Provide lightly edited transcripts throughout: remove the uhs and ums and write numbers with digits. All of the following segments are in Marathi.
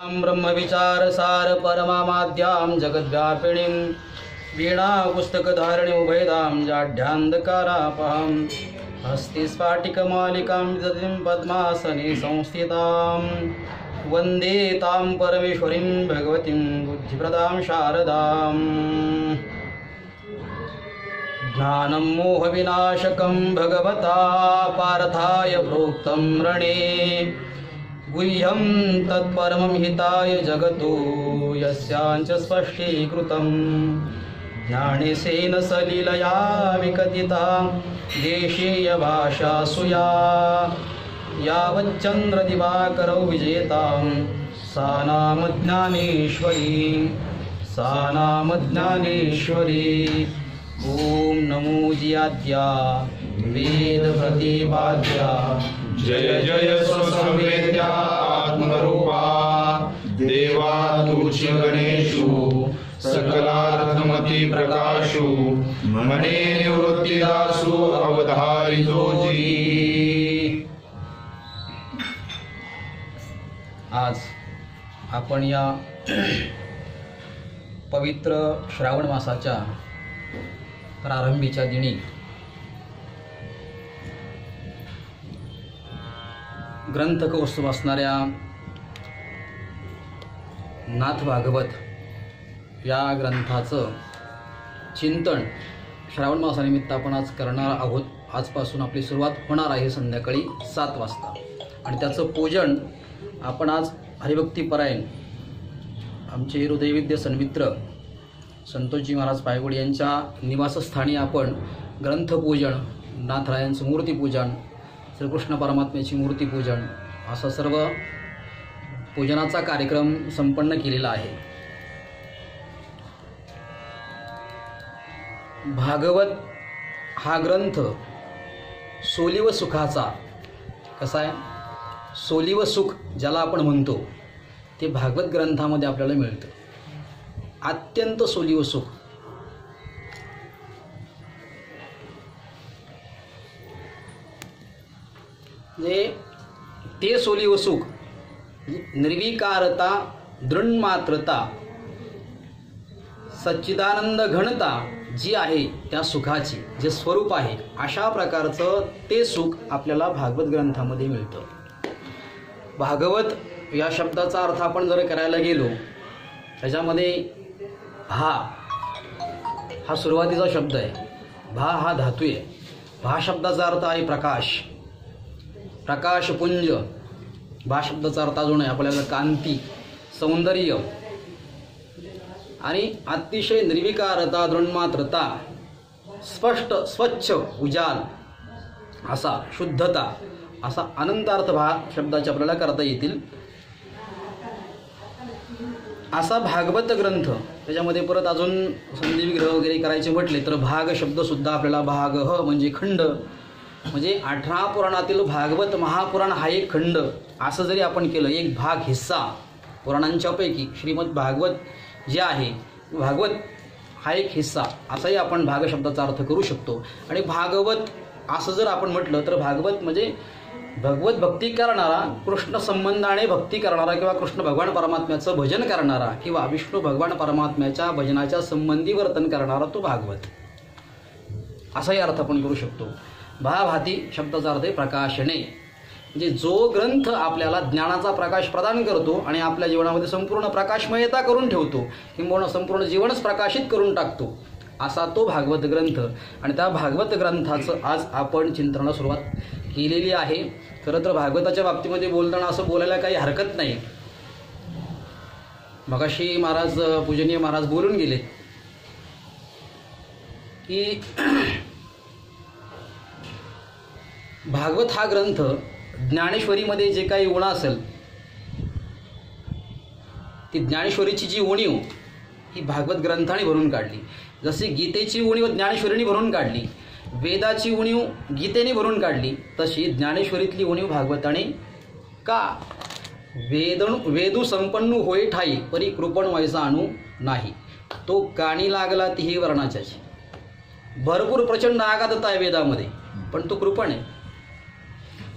ब्रह्मविचारसार परमामाद्यां जगद्व्यापिनीं वीणा पुस्तकधारिणीं उभयदां जाढ्यान्धकारापहं हस्ते स्फाटिकमालिकां विदधिं पद्मासने संस्थितां वन्दे तां परमेश्वरीं भगवतीं बुद्धिप्रदां शारदां ज्ञानं मोहविनाशकं भगवता पार्थाय प्रोक्तं रणे गुह्यं तत्परमं हिताय जगतो यस्याञ्च स्पष्टीकृतं ज्ञानेशेन सलीलया विकथिता देशीयभाषासु यावच्चन्द्रदिवाकरौ विजेतां सा नाम ज्ञानेश्वरी ॐ नमो जियाद्या वेदप्रतिपाद्या जय जय स्वसंवेद्या आत्मरूपा देवा तुझ गणेशु सकलार्थमती प्रकाशु मने निवृत्तिदासु अवधारितोजी। आज आपण या पवित्र श्रावण मासाच्या प्रारंभीच्या दिनी ग्रंथ कौस्तुभ असणाऱ्या नाथ भागवत या ग्रंथाचं चिंतन श्रावण मासानिमित्त आपण आज करणार आहोत। आजपासून आपली सुरुवात होणार आहे संध्याकाळी 7 वाजता आणि त्याचं पूजन आपण आज हरिभक्तीपरायण आमचे हृदयविद्य सन्मित्र संतोषजी महाराज पायगुडी यांच्या निवासस्थानी आपण ग्रंथपूजन, नाथरायांचं मूर्तीपूजन, श्रीकृष्ण परमात्म्याची मूर्तीपूजन असा सर्व पूजनाचा कार्यक्रम संपन्न केलेला आहे। भागवत हा ग्रंथ सोली व सुखाचा कसा आहे, सोली व सुख ज्याला आपण म्हणतो ते भागवत ग्रंथामध्ये आपल्याला मिळतं। अत्यंत सोली व सुख ते सोली व सुख निर्विकारता, दृढमात्रता, सच्चिदानंद घनता जी आहे त्या सुखाची जे स्वरूप आहे अशा प्रकारचं ते सुख आपल्याला भागवत ग्रंथामध्ये मिळतं। भागवत या शब्दाचा अर्थ आपण जर करायला गेलो त्याच्यामध्ये हा सुरुवातीचा शब्द आहे, भा हा धातू आहे। भा शब्दाचा अर्थ आहे प्रकाश, प्रकाशपुंज। भा शब्दाचा अर्थ अजून आहे आपल्याला कांती, सौंदर्य आणि अतिशय निर्विकारता, दृढमात्रता, स्पष्ट स्वच्छ उजाल असा, शुद्धता असा अनंत अर्थ भा शब्दाचे आपल्याला करता येतील। असा भागवत ग्रंथ, त्याच्यामध्ये परत अजून संधी विग्रह वगैरे करायचे म्हटले तर भाग शब्दसुद्धा आपल्याला भाग म्हणजे खंड, म्हणजे 18 पुराणातील भागवत महापुराण हा एक खंड असं जरी आपण केलं, एक भाग हिस्सा पुराणांच्यापैकी श्रीमद भागवत जे आहे, भागवत हा एक हिस्सा असाही आपण भाग शब्दाचा अर्थ करू शकतो। आणि भागवत असं जर आपण म्हटलं तर भागवत म्हणजे भगवत भक्ती करणारा, कृष्ण संबंधाने भक्ती करणारा किंवा कृष्ण भगवान परमात्म्याचं भजन करणारा किंवा विष्णू भगवान परमात्म्याच्या भजनाच्या संबंधी वर्तन करणारा तो भागवत असाही अर्थ आपण करू शकतो। भाभाती शब्दाचा अर्थ आहे प्रकाशने, म्हणजे जो ग्रंथ आपल्याला ज्ञानाचा प्रकाश प्रदान करतो आणि आपल्या जीवनामध्ये संपूर्ण प्रकाशमयता करून ठेवतो किंवा संपूर्ण जीवनच प्रकाशित करून टाकतो असा तो भागवत ग्रंथ। आणि त्या भागवत ग्रंथाचं आज आपण चिंतनाला सुरुवात केलेली आहे। खरं तर भागवताच्या बाबतीमध्ये बोलताना असं बोलायला काही हरकत नाही। मगाशी महाराज, पूजनीय महाराज बोलून गेले की भागवत हा ग्रंथ ज्ञानेश्वरीमध्ये जे काही उणा असेल ती ज्ञानेश्वरीची जी उणीव ही भागवत ग्रंथाने भरून काढली। जशी गीतेची उणीव ज्ञानेश्वरीने भरून काढली, वेदाची उणीव गीतेने भरून काढली, तशी ज्ञानेश्वरीतली उणीव भागवताने का वेदू संपन्नू होय ठाई परी कृपण व्हायचा अणू नाही, तो काणी लागला तीही वर्णाच्याची। भरपूर प्रचंड आघातता आहे वेदामध्ये, पण तो कृपण आहे।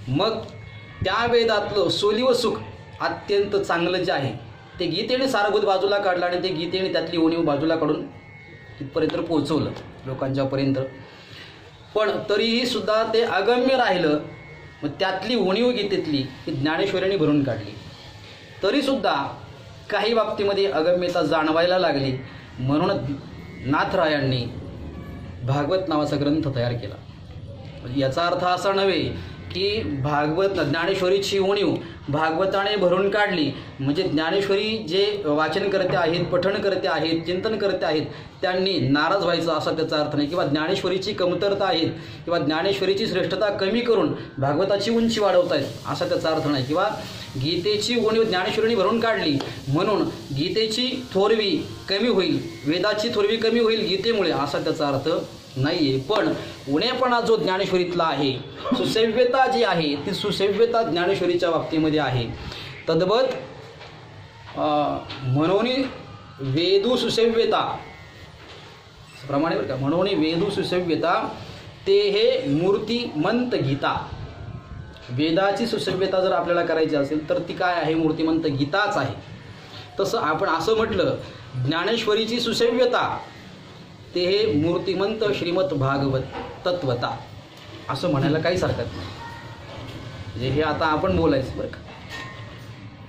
मग त्या वेदातलं सोली व सुख अत्यंत चांगलं जे आहे ते गीतेने सारभूत बाजूला काढलं आणि ते गीतेने त्यातली उणीव बाजूला काढून तिथपर्यंत पोहोचवलं लोकांच्यापर्यंत. पण तरीही सुद्धा ते अगम्य राहिलं. मग त्यातली उणीव गीतेतली ही ज्ञानेश्वरीने भरून काढली. तरीसुद्धा काही बाबतीमध्ये अगम्यता जाणवायला लागली. म्हणून नाथरायांनी भागवत नावाचा ग्रंथ तयार केला. याचा अर्थ असा नव्हे की भागवत ज्ञानेश्वरीची उणीव भागवताने भरून काढली म्हणजे ज्ञानेश्वरी जे वाचनकर्ते आहेत, पठणकर्ते आहेत, चिंतनकर्ते आहेत त्यांनी नाराज व्हायचं असा त्याचा अर्थ नाही, किंवा ज्ञानेश्वरीची कमतरता आहेत किंवा ज्ञानेश्वरीची श्रेष्ठता कमी करून भागवताची उंची वाढवतायत असा त्याचा अर्थ नाही, किंवा गीतेची उणीव ज्ञानेश्वरीने भरून काढली म्हणून गीतेची थोरवी कमी होईल, वेदाची थोरवी कमी होईल गीतेमुळे असा त्याचा अर्थ नाही आहे. पण उणेपणा जो ज्ञानेश्वरीतला आहे, सुसव्यता जी आहे ती सुसव्यता ज्ञानेश्वरीच्या बाबतीमध्ये आहे. तद्वत मनोनी वेदू सुसव्यता प्रमाणे बरं का, मनोनी वेदू सुसव्यता ते हे मूर्तिमंत गीता. वेदाची सुसव्यता जर आपल्याला करायची असेल तर ती काय आहे? मूर्तिमंत गीताच आहे. तसं आपण असं म्हटलं ज्ञानेश्वरीची सुसव्यता ते हे मूर्तिमंत श्रीमद भागवत तत्वता असं म्हणायला काहीच हरकत नाही. म्हणजे हे आता आपण बोलायचं बरं का.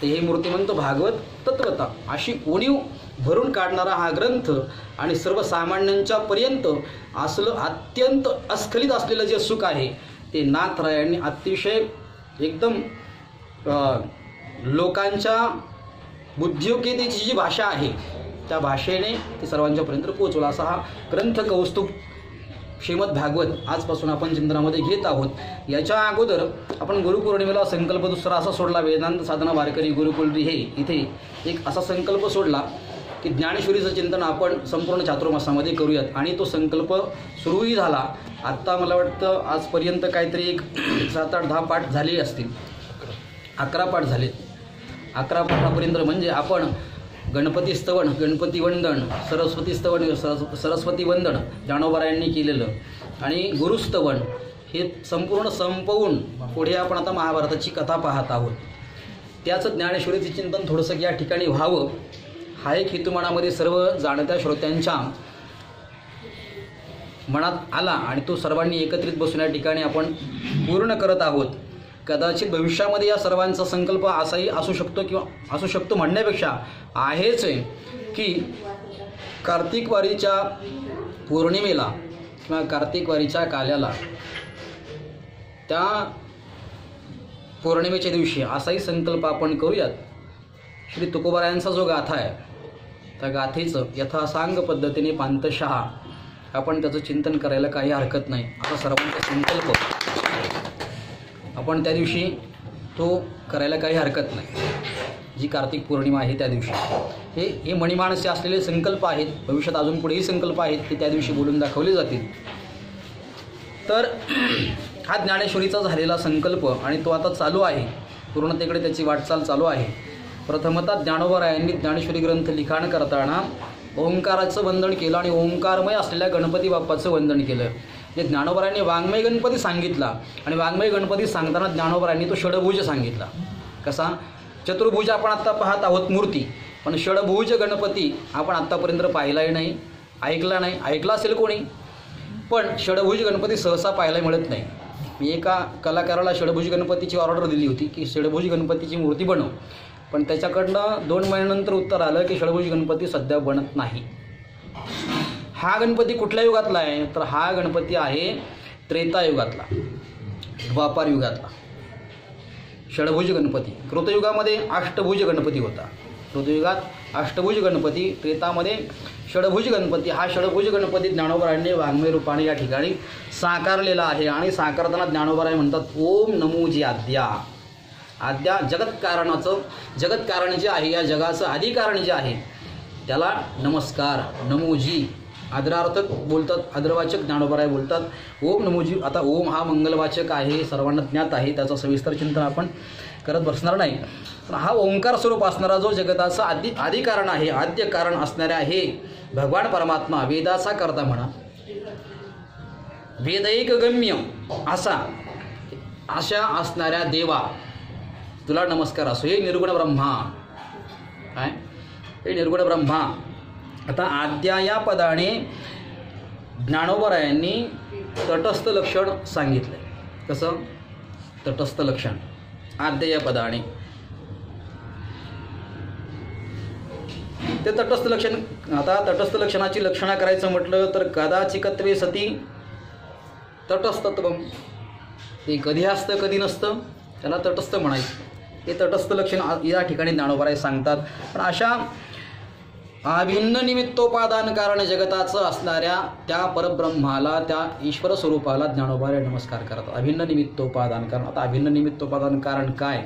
ते हे मूर्तिमंत भागवत तत्वता अशी उणीव भरून काढणारा हा ग्रंथ आणि सर्वसामान्यांच्या पर्यंत असलं अत्यंत अस्खलित असलेलं जे सुख आहे ते नाथरायांनी अतिशय एकदम लोकांच्या बुद्धियोग्यतेची जी भाषा आहे त्या भाषेने ते सर्वांच्यापर्यंत पोहोचवला असा हा ग्रंथ कौस्तुभ श्रीमद भागवत आजपासून आपण चिंतनामध्ये घेत आहोत. याच्या अगोदर आपण गुरुपौर्णिमेला संकल्प दुसरा असा सोडला, वेदांत साधना वारकरी गुरुकुल हे इथे एक असा संकल्प सोडला की ज्ञानेश्वरीचं चिंतन आपण संपूर्ण चातुर्मासामध्ये करूयात. आणि तो संकल्प सुरूही झाला. आत्ता मला वाटतं आजपर्यंत काहीतरी एक 7-8-10 पाठ झाले असतील, 11 पाठ झालेत. 11 पाठापर्यंत म्हणजे आपण गणपती स्तवन, गणपती वंदन, सरस्वती स्तवन, सरस्वती वंदन ज्ञानोबारायांनी केलेलं आणि गुरुस्तवन हे संपूर्ण संपवून पुढे आपण आता महाभारताची कथा पाहत आहोत. त्याचं ज्ञानेश्वरीचे चिंतन थोडंसं या ठिकाणी व्हावं हा एक हेतू मनामध्ये सर्व जाणत्या श्रोत्यांच्या मनात आला आणि तो सर्वांनी एकत्रित बसून या ठिकाणी आपण पूर्ण करत आहोत. कदाचित भविष्यामध्ये या सर्वांचा संकल्प असाही असू शकतो किंवा असू शकतो म्हणण्यापेक्षा आहेच आहे की कार्तिक वारीच्या पौर्णिमेला किंवा कार्तिक वारीच्या काल्याला त्या पौर्णिमेच्या दिवशी असाही संकल्प आपण करूयात. श्री तुकोबारायांचा जो गाथा आहे त्या गाथेचं यथासांग पद्धतीने पांतशहा आपण त्याचं चिंतन करायला काही हरकत नाही असा सर्वांचा संकल्प आपण त्या दिवशी तो करायला काही हरकत नाही. जी कार्तिक पौर्णिमा आहे त्या दिवशी हे मणिमाणसे असलेले संकल्प आहेत. भविष्यात अजून पुढेही संकल्प आहेत ते त्या दिवशी बोलून दाखवले जातील. तर हा ज्ञानेश्वरीचा झालेला संकल्प आणि तो आता चालू आहे, पूर्णतेकडे त्याची वाटचाल चालू आहे. प्रथमतः ज्ञानोबारायांनी ज्ञानेश्वरी ग्रंथ लिखाण करताना ओंकाराचं वंदन केलं आणि ओंकारमय असलेल्या गणपती बाप्पाचं वंदन केलं. जे ज्ञानोबारायांनी वाङ्मय गणपती सांगितला आणि वाङ्मय गणपती सांगताना ज्ञानोबारायांनी तो षडभुज सांगितला. कसा? चतुर्भुज आपण आत्ता पाहत आहोत मूर्ती, पण षडभुज गणपती आपण आत्तापर्यंत पाहिलाही नाही, ऐकला नाही. ऐकला असेल कोणी, पण षडभुज गणपती सहसा पाहायला मिळत नाही. मी एका कलाकाराला षडभुज गणपतीची ऑर्डर दिली होती की षडभुज गणपतीची मूर्ती बनव, पण त्याच्याकडनं 2 महिन्यानंतर उत्तर आलं की षडभुज गणपती सध्या बनत नाही. हा गणपती कुठल्या युगातला आहे तर हा गणपती आहे त्रेतायुगातला, द्वापार युगातला षडभुज गणपती. कृतयुगामध्ये अष्टभुज गणपती होता, कृतयुगात अष्टभुज गणपती, त्रेतामध्ये षडभुज गणपती. हा षडभुज गणपती ज्ञानोबारायांनी वाङ्मय रूपाने या ठिकाणी साकारलेला आहे. आणि साकारताना ज्ञानोबाराय म्हणतात ओम नमोजी आद्या. आद्या जगतकारणाचं, जगतकारण जे आहे, या जगाचं आदिकारण जे आहे त्याला नमस्कार, नमोजी आदरार्थक बोलतात, आदरवाचक ज्ञानोबाराय बोलतात ओम नमोजी. आता ओम हा मंगलवाचक आहे, सर्वांना ज्ञात आहे, त्याचं सविस्तर चिंतन आपण करत बसणार नाही. पण हा ओंकार स्वरूप असणारा जो जगताचं आदिकारण आहे, आद्य कारण असणाऱ्या हे भगवान परमात्मा, वेदाचा करता म्हणा, वेदैक गम्य अशा असणाऱ्या देवा तुला नमस्कार असो. हे निर्गुण ब्रह्मा, काय हे निर्गुण ब्रह्मा. आता आद्या या पदाने ज्ञानोबरायांनी तटस्थ लक्षण सांगितलंय. कसं तटस्थ लक्षण आद्या या पदाने ते तटस्थ लक्षण. आता तटस्थ लक्षणाची लक्षणा करायचं म्हटलं तर कदाचिकत्वे सती तटस्थत्वम. ते कधी असतं कधी नसतं त्याला तटस्थ म्हणायचं. हे तटस्थ लक्षण या ठिकाणी ज्ञानोबराय सांगतात. पण अशा अभिन्न निमित्तोपादान कारण जगताचं असणाऱ्या त्या परब्रह्माला, त्या ईश्वर स्वरूपाला ज्ञानोबराय नमस्कार करतात. अभिन्न निमित्तोपादान कारण. आता अभिन्न निमित्तोपादान कारण काय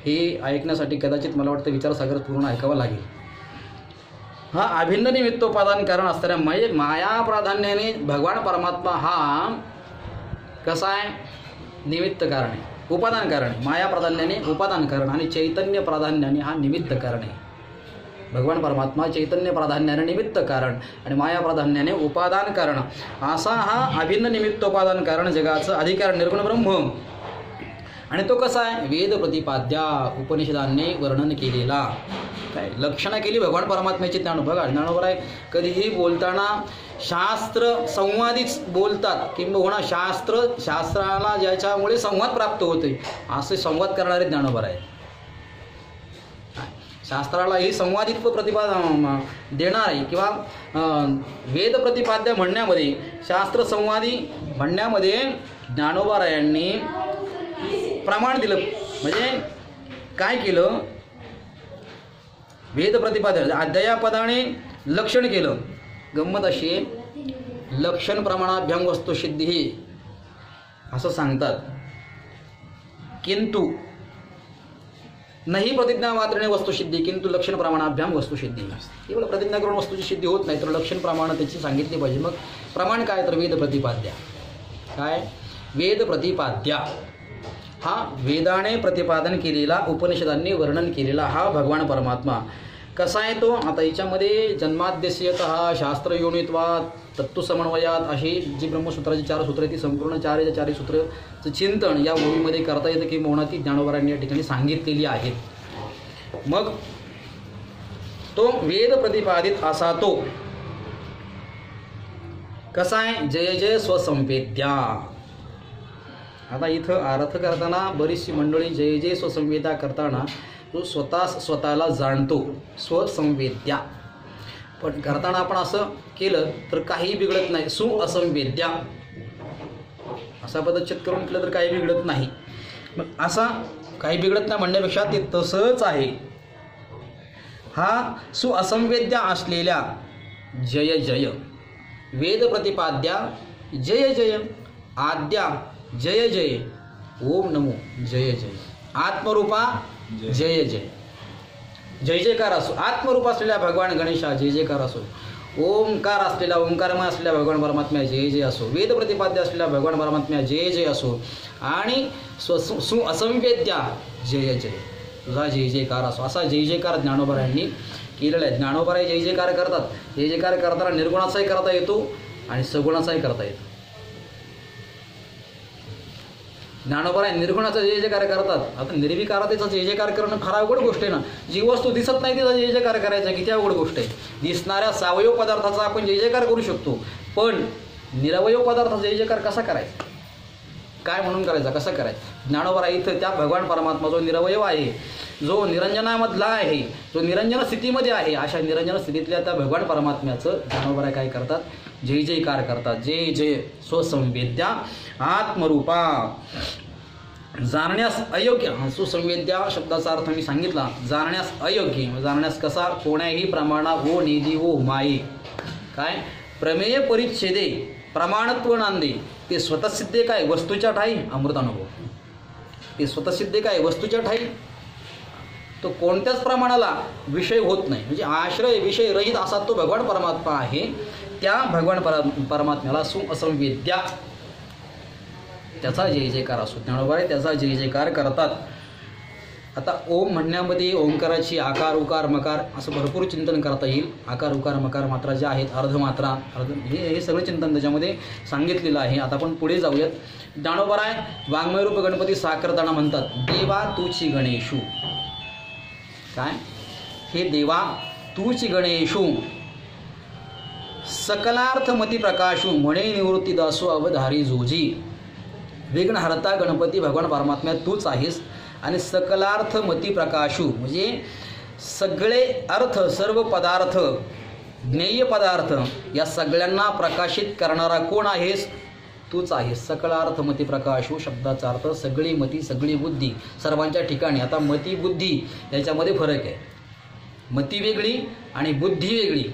हे ऐकण्यासाठी कदाचित मला वाटतं विचारसागर पूर्ण ऐकावं लागेल. हा अभिन्न निमित्तोपादान कारण असणाऱ्या म्हणजे माया प्राधान्याने भगवान परमात्मा हा कसा आहे निमित्त कारण आहे, उपादान कारण आहे. माया प्राधान्याने उपादान कारण आणि चैतन्य प्राधान्याने हा निमित्त कारण आहे. भगवान परमात्मा चैतन्य प्राधान्याने निमित्त कारण आणि माया प्राधान्याने उपादान कारण असा हा अभिन्न निमित्तोपादान कारण जगाचं अधिकार निर्गुण ब्रह्म. आणि तो कसा आहे वेद प्रतिपाद्या उपनिषदांनी वर्णन केलेला. काय लक्षणा केली भगवान परमात्म्याची. ज्ञानोबराय कधीही बोलताना शास्त्र संवादीच बोलतात. किंबहुना शास्त्राला ज्याच्यामुळे संवाद प्राप्त होते असे संवाद करणारे ज्ञानोबराय. शास्त्रालाही संवादित्व देणारे किंवा वेद प्रतिपाद्य म्हणण्यामध्ये शास्त्र संवादी म्हणण्यामध्ये ज्ञानोबरायांनी प्रमाण दिलं. म्हणजे काय केलं वेद प्रतिपाद्य अद्ययापदाने लक्षण केलं. गंमत अशी लक्षण प्रमाणाभ्याम वस्तुसिद्धी असं सांगतात. किंतु नाही प्रतिज्ञा मात्रेने वस्तुसिद्धी किंतु लक्षण प्रमाणाभ्याम वस्तुसिद्धी. केवळ प्रतिज्ञा करून वस्तूची सिद्धी होत नाही तर लक्षण प्रमाण त्याची सांगितली पाहिजे. मग प्रमाण काय तर वेद प्रतिपाद्या. काय वेद प्रतिपाद्या हा वेदाने प्रतिपादन केलेला उपनिषदांनी वर्णन केलेला हा भगवान परमात्मा कसा आहे तो. आता याच्यामध्ये जन्माद्यस्यतः शास्त्रयोनित्वात तत्वसमन्वयात अशी जी ब्रह्मसूत्राची 4 सूत्र आहे ती संपूर्ण 4 सूत्राचं चिंतन या ओळीमध्ये करता येतं की मोहना ती ज्ञानोबरायांनी या ठिकाणी सांगितलेली आहेत. मग तो वेद प्रतिपादित असा तो कसा आहे जय जय स्वसंवेद्या. आता इथं अर्थ करताना बरीचशी मंडळी जय जय स्वसंवेद्या करताना तो स्वतःला जाणतो स्वसंवेद्या. पण करताना आपण असं केलं तर काही बिघडत नाही. सुअसंवेद्या असा पदच्छेद करून केलं तर काही बिघडत नाही. मग असा काही बिघडत नाही म्हणण्यापेक्षा ते तसंच आहे. हा सुअसंवेद्या असलेल्या जय जय वेद प्रतिपाद्या जय जय आद्या जय जय ओम नमो जय जय आत्मरूपा जय जय जय जयकार असो. आत्मरूप असलेल्या भगवान गणेशा जय जयकार असो. ओंकार असलेला ओंकारमय असलेल्या भगवान परमात्म्या जय जय असो. वेद प्रतिपाद्य असलेल्या भगवान परमात्म्या जय जय असो. आणि सुअसंवेद्या जय जय तुझा जय जयकार असो. असा जय जयकार ज्ञानोबरायांनी केलेला आहे. ज्ञानोबराय जय जयकार करतात. जय जयकार करताना निर्गुणाचाही करता येतो आणि सगुणाचाही करता येतो. ज्ञानोबराय निर्गुणाचा जय जयकार करतात. आता निर्विकारातेचा जय जयकार करणं फार अवघड गोष्ट आहे ना. जी वस्तू दिसत नाही तिचा जय जयकार करायचा किती अवघड गोष्ट आहे. दिसणाऱ्या सावयव पदार्थाचा आपण जय जयकार करू शकतो पण निरवयव पदार्थाचा जय जयकार कसा करायचा काय म्हणून करायचा कसा करायचा. ज्ञानोबराय इथं त्या भगवान परमात्मा जो निरवयव आहे जो निरंजनामधला आहे जो निरंजन स्थितीमध्ये आहे अशा निरंजन स्थितीतल्या त्या भगवान परमात्म्याचं ज्ञानोबराय काय करतात जय जयकार करतात. जय जय स्वसंवेद्या आत्मरूपा जाणण्यास अयोग्य. सुसंवेद्या शब्दाचा अर्थ मी सांगितला. जाणण्यास अयोग्य जाणण्यास कसा कोण्याही प्रमाणा हो निधी हो माये. काय प्रमेय परिच्छेदे प्रमाणत्व नांदे ते स्वतःसिद्धे काय वस्तूच्या ठाई अमृतानुभव. ते स्वतःसिद्धे काय वस्तूच्या ठाई तो कोणत्याच प्रमाणाला विषय होत नाही. म्हणजे आश्रय विषय रहित असा तो भगवान परमात्मा आहे. त्या भगवान परमात्म्याला सुअसंवेद्या त्याचा जय जयकार असो. ज्ञानोबराय त्याचा जय जयकार करतात. आता ओम म्हणण्यामध्ये ओंकाराची आकार उकार मकार असं भरपूर चिंतन करता येईल. आकार उकार मकार मात्रा ज्या आहेत अर्धमात्रा हे सगळं चिंतन त्याच्यामध्ये सांगितलेलं आहे. आता आपण पुढे जाऊयात. ज्ञानोबराय वाङ्मयरूप गणपती साखरताना म्हणतात देवा तुची गणेशू. काय हे देवा तूच गणेशू सकलार्थ मती प्रकाशू म्हणे निवृत्ती दासू अवधारी जोजी. विघ्नहर्ता गणपती भगवान परमात्म्या तूच आहेस आणि सकलार्थ मती प्रकाशू म्हणजे सगळे अर्थ सर्व पदार्थ ज्ञेय पदार्थ या सगळ्यांना प्रकाशित करणारा कोण आहेस तूच आहेस. सकलार्थ मती प्रकाशू शब्दाचा अर्थ सगळी मती सगळी बुद्धी सर्वांच्या ठिकाणी. आता मती बुद्धी याच्यामध्ये फरक आहे. मती वेगळी आणि बुद्धी वेगळी.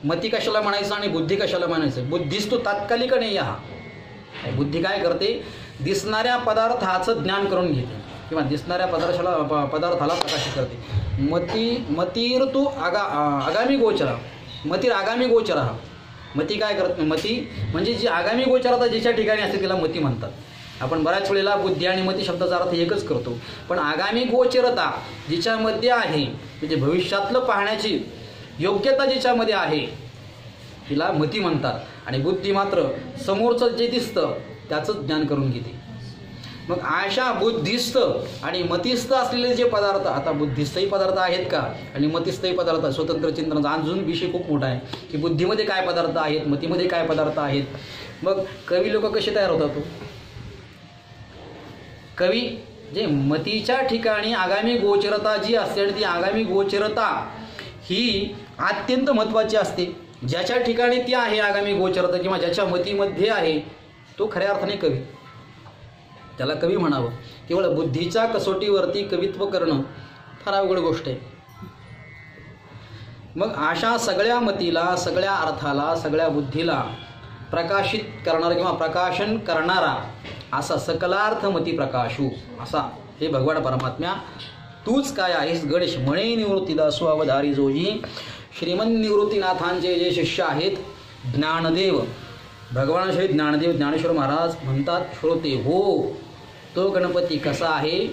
मती कशाला म्हणायचं आणि बुद्धी कशाला म्हणायचं. बुद्धीच तो तात्कालिक नाही. हा बुद्धी काय करते दिसणाऱ्या पदार्थाचं ज्ञान करून घेते किंवा दिसणाऱ्या पदार्थाला प्रकाशित करते. मतीर तू आगामी गोचरा मतीर आगामी गोचरा. मती काय करत मती म्हणजे जी आगामी गोचरता जिच्या ठिकाणी असते तिला मती म्हणतात. आपण बऱ्याच वेळेला बुद्धी आणि मती शब्दाचा अर्थ एकच करतो पण आगामी गोचरता जिच्यामध्ये आहे म्हणजे भविष्यातलं पाहण्याची योग्यता जिच्यामध्ये आहे तिला मती म्हणतात. आणि बुद्धी मात्र समोरचं जे दिसतं त्याचंच ज्ञान करून घेते. मग अशा बुद्धिस्थ आणि मतिस्थ असलेले जे पदार्थ आता बुद्धिस्थही पदार्थ आहेत का आणि मतिस्थही पदार्थ स्वतंत्र चिंतनाचा अजून विषय खूप मोठा आहे की बुद्धीमध्ये काय पदार्थ आहेत मतीमध्ये काय पदार्थ आहेत. मग कवी लोक कसे तयार होतात. कवी जे मतीच्या ठिकाणी आगामी गोचरता जी असते ती आगामी गोचरता ही अत्यंत महत्त्वाची असते. ज्याच्या ठिकाणी ती आहे आगामी गोचरता किंवा ज्याच्या मतीमध्ये आहे तो खऱ्या अर्थाने कवी. त्याला कवी म्हणावं. केवळ बुद्धीच्या कसोटीवरती कवित्व करणं फार अवघड गोष्ट आहे. मग अशा सगळ्या मतीला सगळ्या अर्थाला सगळ्या बुद्धीला प्रकाशित करणारा किंवा प्रकाशन करणारा असा सकलार्थ मती प्रकाशू असा हे भगवान परमात्म्या तूच काय आहेस गणेश. म्हणे निवृत्तीदासू अवधारी जोजी. श्रीमन निवृत्तीनाथांचे जे शिष्य आहेत ज्ञानदेव भगवान श्री ज्ञानदेव ज्ञानेश्वर महाराज म्हणतात श्रोते हो तो गणपती कसा आहे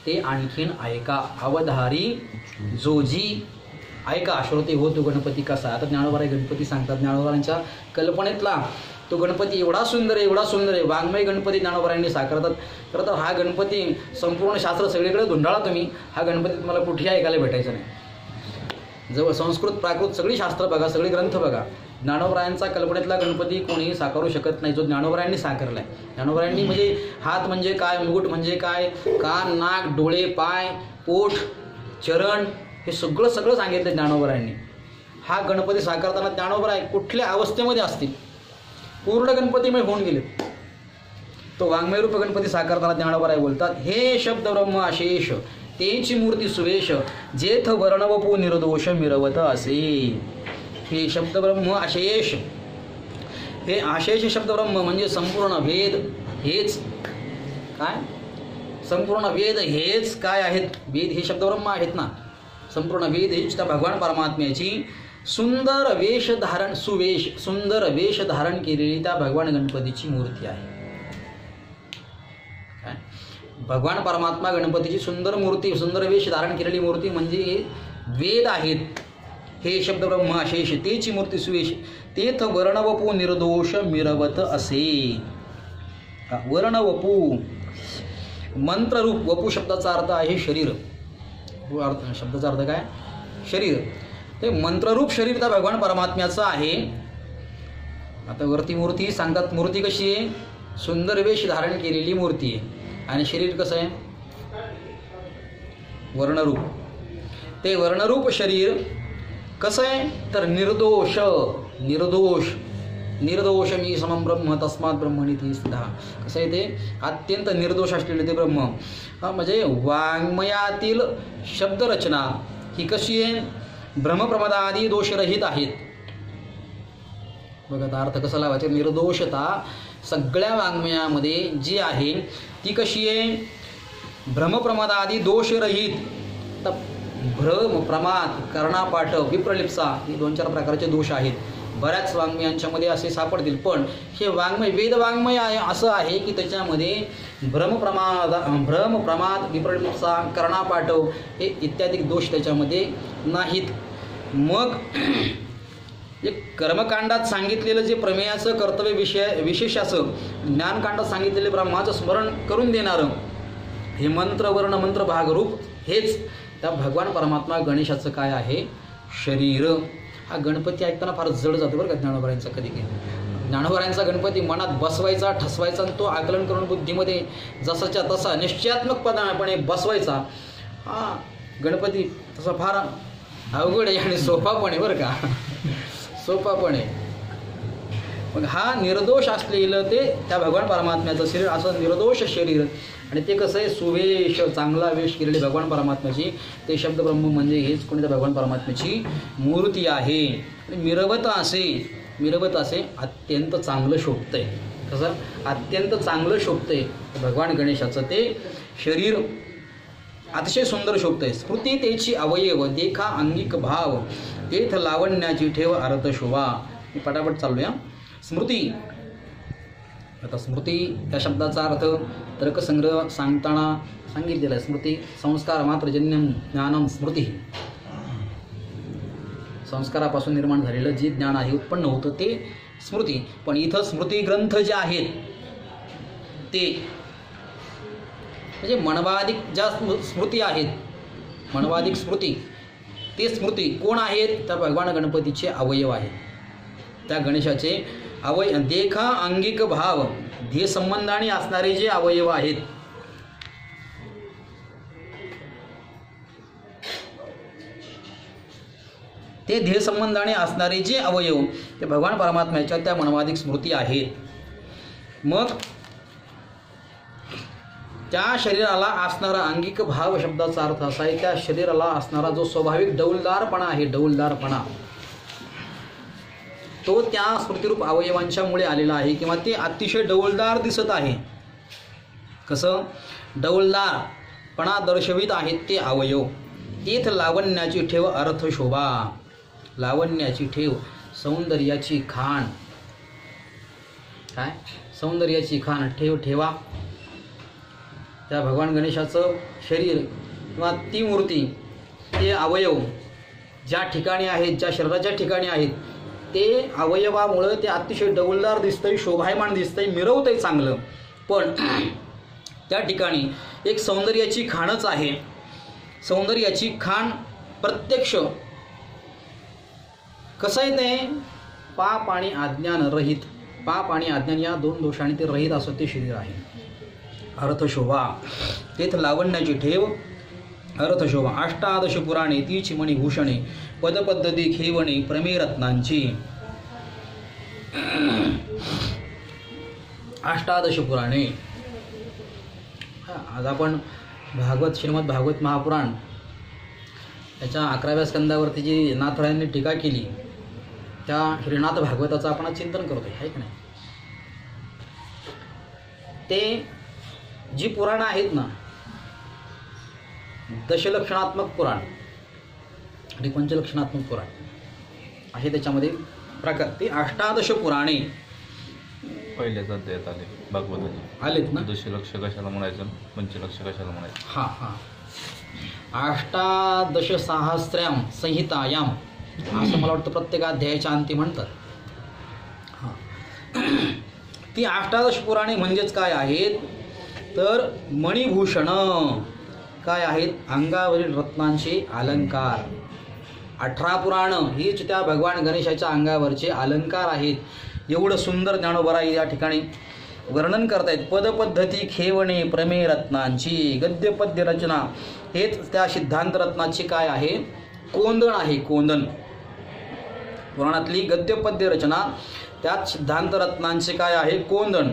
ते आणखीन ऐका. अवधारी जोजी ऐका श्रोते हो तो गणपती कसा. आता ज्ञानोबा गणपती सांगतात. ज्ञानोबांच्या कल्पनेतला तो गणपती एवढा सुंदर आहे एवढा सुंदर आहे. वाङ्मय गणपती ज्ञानोबांनी साकारतात. खरं तर हा गणपती संपूर्ण शास्त्र सगळीकडे धुंडाळा तुम्ही हा गणपती तुम्हाला कुठेही ऐकायला भेटायचा नाही. जवळ संस्कृत प्राकृत सगळी शास्त्र बघा सगळे ग्रंथ बघा ज्ञानोबरायांचा कल्पनेतला गणपती कोणीही साकारू शकत नाही जो ज्ञानोबरायांनी साकारला आहे. ज्ञानोबरायांनी म्हणजे हात म्हणजे काय मुकुट म्हणजे काय कान नाक डोळे पाय पोट चरण हे सगळं सांगितलं ज्ञानोबरायांनी. हा गणपती साकारताना ज्ञानोबराय कुठल्या अवस्थेमध्ये असतील पूर्ण गणपतीमय होऊन गेले. तो वाङ्मयरूप गणपती साकारताना ज्ञानोबराय बोलतात हे शब्द ब्रह्म अशेष तेची मूर्ती सुवेश जेथ वर्णवपू निर्दोष मिरवत असे. हे शब्द ब्रह्म अशेष हे अशेष शब्द ब्रह्म म्हणजे संपूर्ण वेद हेच काय संपूर्ण वेद हेच काय आहेत. वेद हे शब्द ब्रह्म आहेत ना. संपूर्ण वेद हेच त्या भगवान परमात्म्याची सुंदर वेश धारण सुवेश सुंदर वेश धारण केलेली त्या भगवान गणपतीची मूर्ती आहे. भगवान परमात्मा गणपतीची सुंदर मूर्ती सुंदर वेश धारण केलेली मूर्ती म्हणजे वेद आहेत. हे शब्द ब्रह्म अशेष तेची मूर्ती सुवेश तेथ वर्णवपू निर्दोष मिरवत असे. वर्णवपू मंत्ररूप वपू शब्दाचा अर्थ आहे शरीर. शब्दाचा अर्थ काय शरीर. ते मंत्ररूप शरीर त्या भगवान परमात्म्याचं आहे. आता वरती मूर्ती सांगतात मूर्ती कशी आहे सुंदर वेश धारण केलेली मूर्ती आहे आणि शरीर कसं आहे वर्णरूप. ते वर्णरूप शरीर कसं आहे तर निर्दोष निर्दोष निर्दोष मी समम ब्रह्म तस्मात ब्रह्मणी ती सुद्धा कसं आहे ते अत्यंत निर्दोष असलेले ते ब्रह्म. म्हणजे वाङ्मयातील शब्दरचना ही कशी आहे भ्रमप्रमादादी दोषरहित आहेत. बघा आता अर्थ कसा लावायचा. निर्दोषता सगळ्या वाङ्मयामध्ये जी आहे ती कशी आहे भ्रमप्रमादादी दोषरहित. तर भ्रम प्रमाद कर्णापाठ विप्रलिप्सा हे 2-4 प्रकारचे दोष आहेत. बऱ्याच वाङ्मयांच्यामध्ये असे सापडतील पण हे वाङ्मय वेद वाङ्मय आहे असं आहे की त्याच्यामध्ये भ्रम प्रमाद विप्रलिप्सा कर्णापाठव हे इत्यादी दोष त्याच्यामध्ये नाहीत. मग कर्मकांडात सांगितलेलं जे प्रमेयाचं कर्तव्य विशेषाचं ज्ञानकांडात सांगितलेले ब्रह्माचं स्मरण करून देणारं हे मंत्र वर्ण मंत्र भागरूप हेच त्या भगवान परमात्मा गणेशाचं काय आहे? शरीर. हा गणपती ऐकताना फार जड जातो बरं का ज्ञानोबरायांचा. कधी कधी ज्ञानोबरायांचा गणपती मनात बसवायचा, ठसवायचा आणि तो आकलन करून बुद्धीमध्ये जसाच्या तसा निश्चयात्मकपणे बसवायचा. हा गणपती तसा फार अवघड आहे आणि सोपा पण आहे बरं का. सोपा पण आहे. मग हा निर्दोष असलेलं ते त्या भगवान परमात्म्याचं शरीर, असं निर्दोष शरीर. आणि ते कसं आहे? सुवेश, चांगला वेश केलेली भगवान परमात्म्याची ते शब्द ब्रह्म म्हणजे हेच कोणी त्या भगवान परमात्म्याची मूर्ती आहे. मिरवत असे अत्यंत चांगलं शोभतंय. कसं? अत्यंत चांगलं ठोकतंय भगवान गणेशाचं ते शरीर अतिशय सुंदर शोभतंय. स्मृती त्याची अवयव देखा अंगिक भाव तेथ लावण्याची ठेव अर्थ शोभा. मी पटापट चालूया. स्मृती, आता स्मृती या शब्दाचा अर्थ तर्कसंग्रह सांगताना सांगितलेला आहे. स्मृती संस्कार मात्रजन्यम ज्ञानम स्मृती. संस्कारापासून निर्माण झालेलं जे ज्ञान आहे उत्पन्न होतं ते स्मृती. पण इथं स्मृती ग्रंथ जे आहेत ते म्हणजे मनवादिक ज्या स्मृती आहेत, मनवादिक स्मृती, ते स्मृती कोण आहेत? तर भगवान गणपतीचे अवयव आहेत. त्या गणेशाचे देखा अंगिक भाव ध्येय संबंधाने असणारे जे अवयव आहेत ते ध्येय संबंधाने असणारे जे अवयव ते भगवान परमात्म्याच्या त्या मनवादिक स्मृती आहेत. मग त्या शरीराला असणारा अंगिक भाव शब्दाचा अर्थ असा आहे त्या शरीराला असणारा जो स्वाभाविक डौलदारपणा आहे, डौलदारपणा तो त्या स्मृतिरूप अवयवांच्या मुळे आलेला आहे किंवा ते अतिशय डौलदार दिसत आहे. कसं? डौलदारपणा दर्शवित आहेत ते अवयव. तेथ लावण्याची ठेव अर्थ शोभा. लावण्याची ठेव, सौंदर्याची खाण. काय? सौंदर्याची खाण, ठेव, ठेवा. त्या भगवान गणेशाचं शरीर किंवा ती मूर्ती, ते अवयव ज्या ठिकाणी आहेत, ज्या शरीराच्या ठिकाणी आहेत ते अवयवामुळं ते अतिशय डौलदार दिसतंय, शोभायमान दिसतंय, मिरवतंय चांगलं. पण त्या ठिकाणी एक सौंदर्याची खाणच आहे. सौंदर्याची खाण प्रत्यक्ष कसं आहे? ते पाप आणि अज्ञान रहित, पाप आणि अज्ञान या दोन दोषांनी ते रहित असं ते शरीर आहे. अर्थशोभा, तेथ लावण्याची ठेव अर्थशोभा. अष्टादश पुराणे तीची मणी भूषणे पदपद्धती खेवणे प्रमेरत्नांची. अष्टादश पुराणे. आज आपण भागवत, श्रीमद भागवत महापुराण त्याच्या 11व्या स्कंदावरती जी नाथरायांनी टीका केली त्या श्रीनाथ भागवताचं आपण चिंतन करतोय, आहे की नाही? ते जी पुराणं आहेत ना, दशलक्षणात्मक पुराण आणि पंचलक्षणात्मक पुराण आहे, त्याच्यामध्ये प्रकार ते अष्टादश पुराणे पहिल्याच अध्यायात आले भागवताचे आलेत ना. दशलक्ष कशाला म्हणायचं, पंचलक्ष कशाला म्हणायचं? हां हां. अष्टादश सहस्राम संहितायाम असं मला वाटतं प्रत्येक अध्यायाच्या अंती म्हणतात. हां, ती अष्टादश पुराणे म्हणजेच काय आहेत? तर मणिभूषण काय आहेत? अंगावरील रत्नांचे अलंकार. 18 पुराणं हीच त्या भगवान गणेशाच्या अंगावरचे अलंकार आहेत. एवढं सुंदर ज्ञानोबराई या ठिकाणी वर्णन करतायत. पदपद्धती खेवणे प्रमेय रत्नांची. गद्यपद्य रचना हेच त्या सिद्धांत रत्नाची काय आहे? कोंदण आहे. कोंदण पुराणातली गद्यपद्य रचना त्यात सिद्धांत रत्नांचे काय आहे? कोंदण.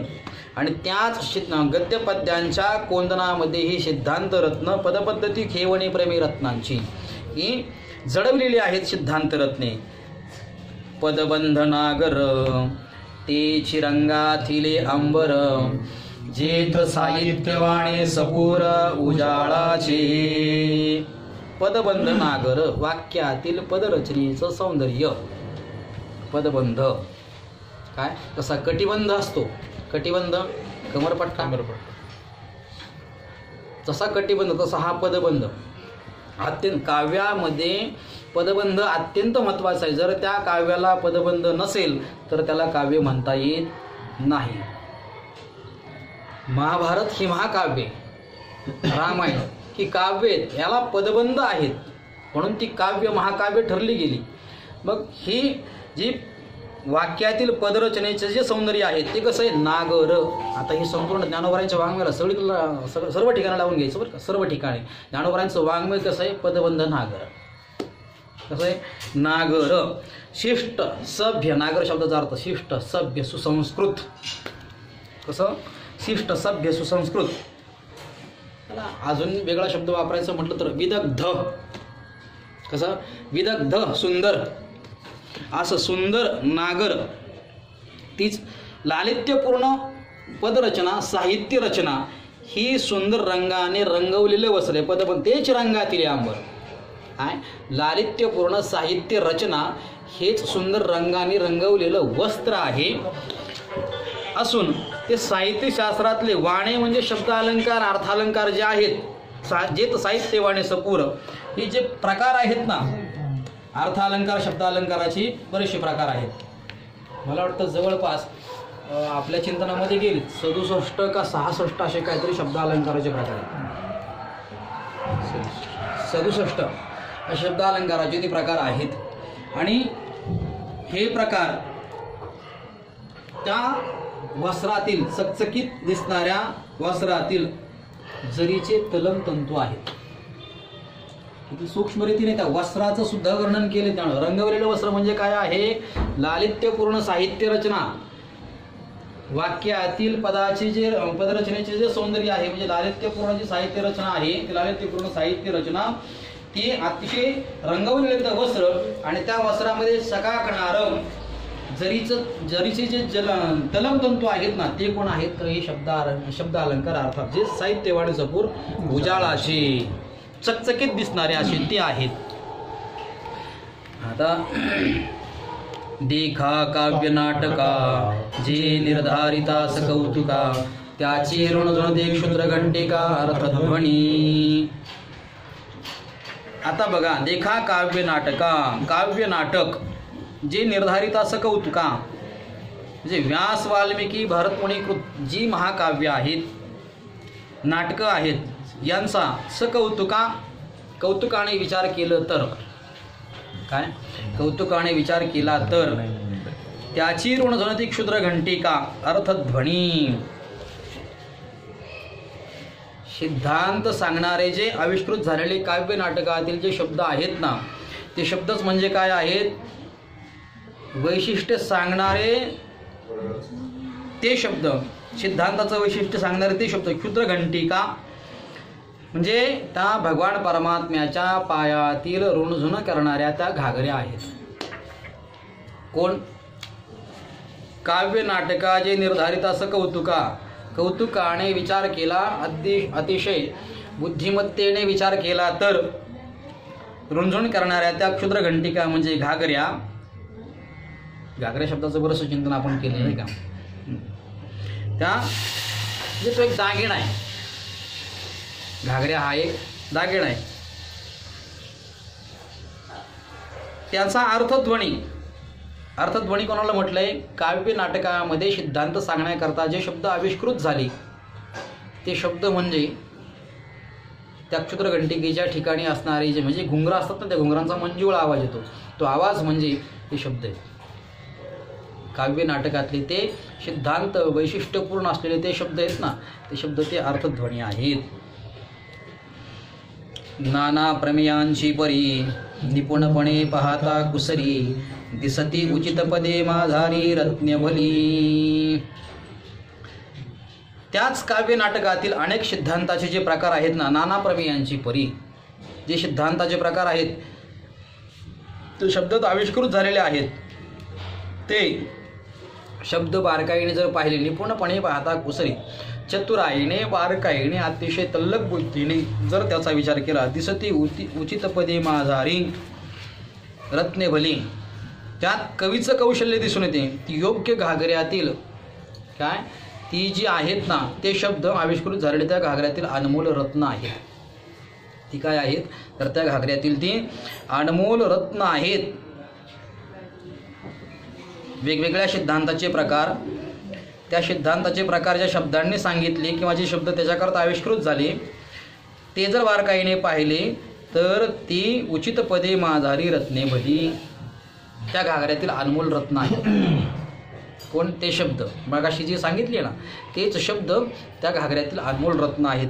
आणि त्याच गद्यपद्यांच्या कोंदणामध्ये ही सिद्धांत रत्न पदपद्धती खेवणे प्रमेय रत्नांची ही जडवलेली आहेत सिद्धांत रत्ने. पदबंध नागर ते चिरंगाथिले अंबर जेथ साहित्यवाणे सपूर उजाळाचे. पदबंध नागर वाक्यातील पदरचनेचं सौंदर्य. पदबंध काय? कसा कटिबंध असतो, कटिबंध कमरपट्टा, जसा कटिबंध तसा हा पदबंध. अत्यंत काव्यामध्ये पदबंध अत्यंत महत्त्वाचा आहे. जर त्या काव्याला पदबंध नसेल तर त्याला काव्य म्हणता येत नाही. महाभारत ही महाकाव्य, रामायण की काव्य आहेत याला पदबंध आहेत म्हणून ती काव्य महाकाव्य ठरली गेली. मग ही जी वाक्यातील पदरचनेचे जे सौंदर्य आहे ते कसं आहे नागर. आता हे संपूर्ण ज्ञानोबरांच्या वाङ्मयाला सर्व ठिकाणी लावून घ्यायचं बरं का. सर्व ठिकाणी ज्ञानोबरांचं वाङ्मय कसं आहे पदबंध नागर. कसं आहे नागर शिष्ट सभ्य. नागर शब्दाचा अर्थ शिष्ट सभ्य सुसंस्कृत. कसं शिष्ट सभ्य सुसंस्कृत. त्याला अजून वेगळा शब्द वापरायचं म्हटलं तर विदग्ध. कसं विदग्ध सुंदर. असं सुंदर नागर. तीच लालित्यपूर्ण पदरचना साहित्य रचना ही सुंदर रंगाने रंगवलेले वस्त्र. पदबंध तेच रंगातील अंबर. काय लालित्यपूर्ण साहित्य रचना हेच सुंदर रंगाने रंगवलेलं वस्त्र आहे असून ते साहित्यशास्त्रातले वाणे म्हणजे शब्द अलंकार अर्थालंकार जे आहेत जे साहित्य वाणे सपूर हे जे प्रकार आहेत ना अर्थालंकार शब्दालंकाराची बरेचसे प्रकार आहेत. मला वाटतं जवळपास आपल्या चिंतनामध्ये गेले 67 का 66 असे काहीतरी शब्दालंकाराचे प्रकार आहेत. 67 शब्दालंकाराचे ते प्रकार आहेत. आणि हे प्रकार त्या वस्त्रातील चकचकीत दिसणाऱ्या वस्त्रातील जरीचे तलम तंतू आहेत. किती सूक्ष्म रीतीने त्या वस्त्राचं सुद्धा वर्णन केले. त्यामुळे रंगवलेलं वस्त्र म्हणजे काय आहे लालित्यपूर्ण साहित्य रचना. वाक्यातील पदाचे जे पदरचनेचे जे सौंदर्य आहे म्हणजे लालित्यपूर्ण जी साहित्य रचना आहे ती लालित्यपूर्ण साहित्य रचना ती अतिशय रंगवलेलं वस्त्र आणि त्या वस्त्रामध्ये चकाकणारं जरीचे जे तलम तंतू आहेत ना ते कोण आहेत तर हे शब्द अलंकार अर्थात जे साहित्यवाणी सपूर उजाळाचे चकचकीत दिसणारे असे ते आहेत. आता देखा काव्य नाटका जे निर्धारिता सकौतुका त्याची ऋणधुणते क्षुद्र घंटिका अर्थध्वनी. आता बघा देखा काव्य नाटका. काव्य नाटक जे निर्धारित असं कौतुका म्हणजे व्यास वाल्मिकी भरतमुनी कृत जी महाकाव्य आहेत नाटकं आहेत यांचा सकौतुका कौतुकाने विचार केलं तर काय कौतुकाने विचार केला तर त्याची ऋणध्वनी क्षुद्र घंटिका अर्थध्वनी. सिद्धांत सांगणारे जे आविष्कृत झालेले काव्य नाटकातील जे शब्द आहेत ना ते शब्दच म्हणजे काय आहेत वैशिष्ट्य सांगणारे ते शब्द. सिद्धांताचं वैशिष्ट्य सांगणारे ते शब्द. क्षुद्र घंटिका म्हणजे त्या भगवान परमात्म्याच्या पायातील ऋणझुण करणाऱ्या त्या घागऱ्या आहेत. कोण काव्य नाटका जे निर्धारित असं कौतुका कौतुकाने विचार केला अतिशय बुद्धिमत्तेने विचार केला तर ऋणझुण करणाऱ्या त्या क्षुद्र घंटिका म्हणजे घागऱ्या. घागऱ्या शब्दाचं बरंच चिंतन आपण केलं आहे का. त्या म्हणजे तो एक दागिना आहे. घागऱ्या हा एक दागिना आहे. त्याचा अर्थध्वनी. अर्थध्वनी कोणाला म्हटलंय काव्य नाटकामध्ये सिद्धांत सांगण्याकरता जे शब्द आविष्कृत झाले ते शब्द म्हणजे त्या क्षुद्र घंटिकेच्या ठिकाणी असणारे जे म्हणजे घुंगरा असतात ना त्या घुंगरांचा मंजुळा आवाज येतो तो आवाज म्हणजे ते शब्द आहेत. काव्य नाटकातले ते सिद्धांत वैशिष्ट्यपूर्ण असलेले ते शब्द आहेत ना ते शब्द ते अर्थध्वनी आहेत. नाना प्रमेयांची परी निपुणपणे पाहता कुसरी दिसती उचित पदे माझारी रत्नभली. त्याच काव्य नाटकातील अनेक सिद्धांताचे जे प्रकार आहेत ना नाना प्रमेयांची परी जे सिद्धांताचे प्रकार आहेत ते शब्द आविष्कृत झालेले आहेत. ते शब्द बारकाईने जर पाहिले निपुणपणे पाहता कुसरी चतुराईने बारकाईने अतिशय तल्लक बुद्धीने जर त्याचा विचार केला दिसती उचित पदे माझारी रत्ने भली. त्यात कवीचं कौशल्य दिसून येते. ती योग्य घागऱ्यातील काय ती जी आहेत ना ते शब्द आविष्कृत झालेले त्या घागऱ्यातील अनमोल रत्न आहेत. ती काय आहेत तर त्या घागऱ्यातील ती अनमोल रत्न आहेत. वेगवेगळ्या सिद्धांताचे प्रकार त्या सिद्धांताचे प्रकार ज्या शब्दांनी सांगितले किंवा जे शब्द त्याच्याकरता आविष्कृत झाले ते जर बारकाईने पाहिले तर ती उचित पदे माझारी रत्ने भली. त्या घागऱ्यातील अनमोल रत्न आहे. कोण? ते शब्द मगाशी जे सांगितले ना तेच शब्द त्या घागऱ्यातील अनमोल रत्न आहेत.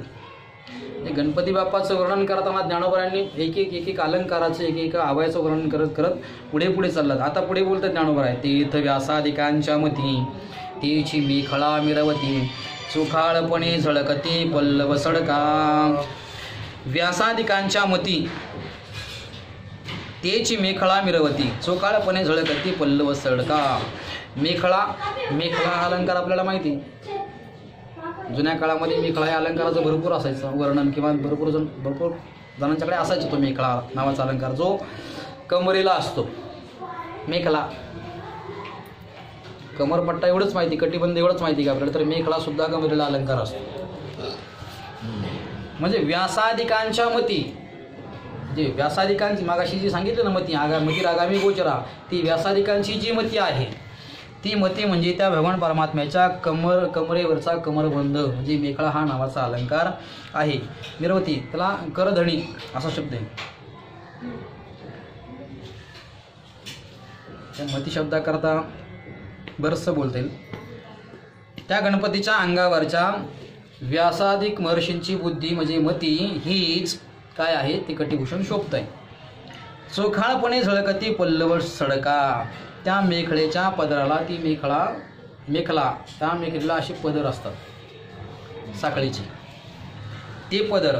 गणपती बाप्पाचं वर्णन करताना ज्ञानोबरांनी एक एक अलंकाराचं एक अवयाचं वर्णन करत करत पुढे चाललं. आता पुढे बोलतात ज्ञानोबर आहे, तीर्थ व्यासादिकांच्या मती तीची मेखळा मिरवती चोखाळपणे झळकती पल्लव सडका. व्यासादिकांच्या मती तेची मेखळा मिरवती चोखाळपणे झळकती पल्लव सडका. मेखळा हा अलंकार आपल्याला माहिती. जुन्या काळामध्ये मेखळा या अलंकाराचं भरपूर असायचं वर्णन किंवा भरपूर जणांच्याकडे असायचं तो मेखळा नावाचा अलंकार जो कमरेला असतो. मेखला कमरपट्टा एवढंच माहिती, कटिबंध एवढंच माहिती का आपल्याला, तर मेखला सुद्धा कमरेला अलंकार असतो. म्हणजे व्यासादिकांच्या मती, जे व्यासादिकांची मागाशी जी सांगितलं ना मती आगामी गोचरा, ती व्यासादिकांची जी मती आहे ती मती म्हणजे त्या भगवान परमात्म्याच्या कमरेवरचा कमरबंध म्हणजे मेखळा हा नावाचा अलंकार आहे. मिरवती त्याला करधणी असा शब्द आहे. त्या मती शब्दाकरता बरंचसं बोलता येईल. त्या गणपतीच्या अंगावरच्या व्यासादिक महर्षींची बुद्धी म्हणजे मती हीच काय आहे ती कटिभूषण शोभत आहे. चोखाळपणे झळकती पल्लव सडका. त्या मेखळेच्या पदराला ती मेखला त्या मेखलेला असे पदर असतात साखळीचे. ते पदर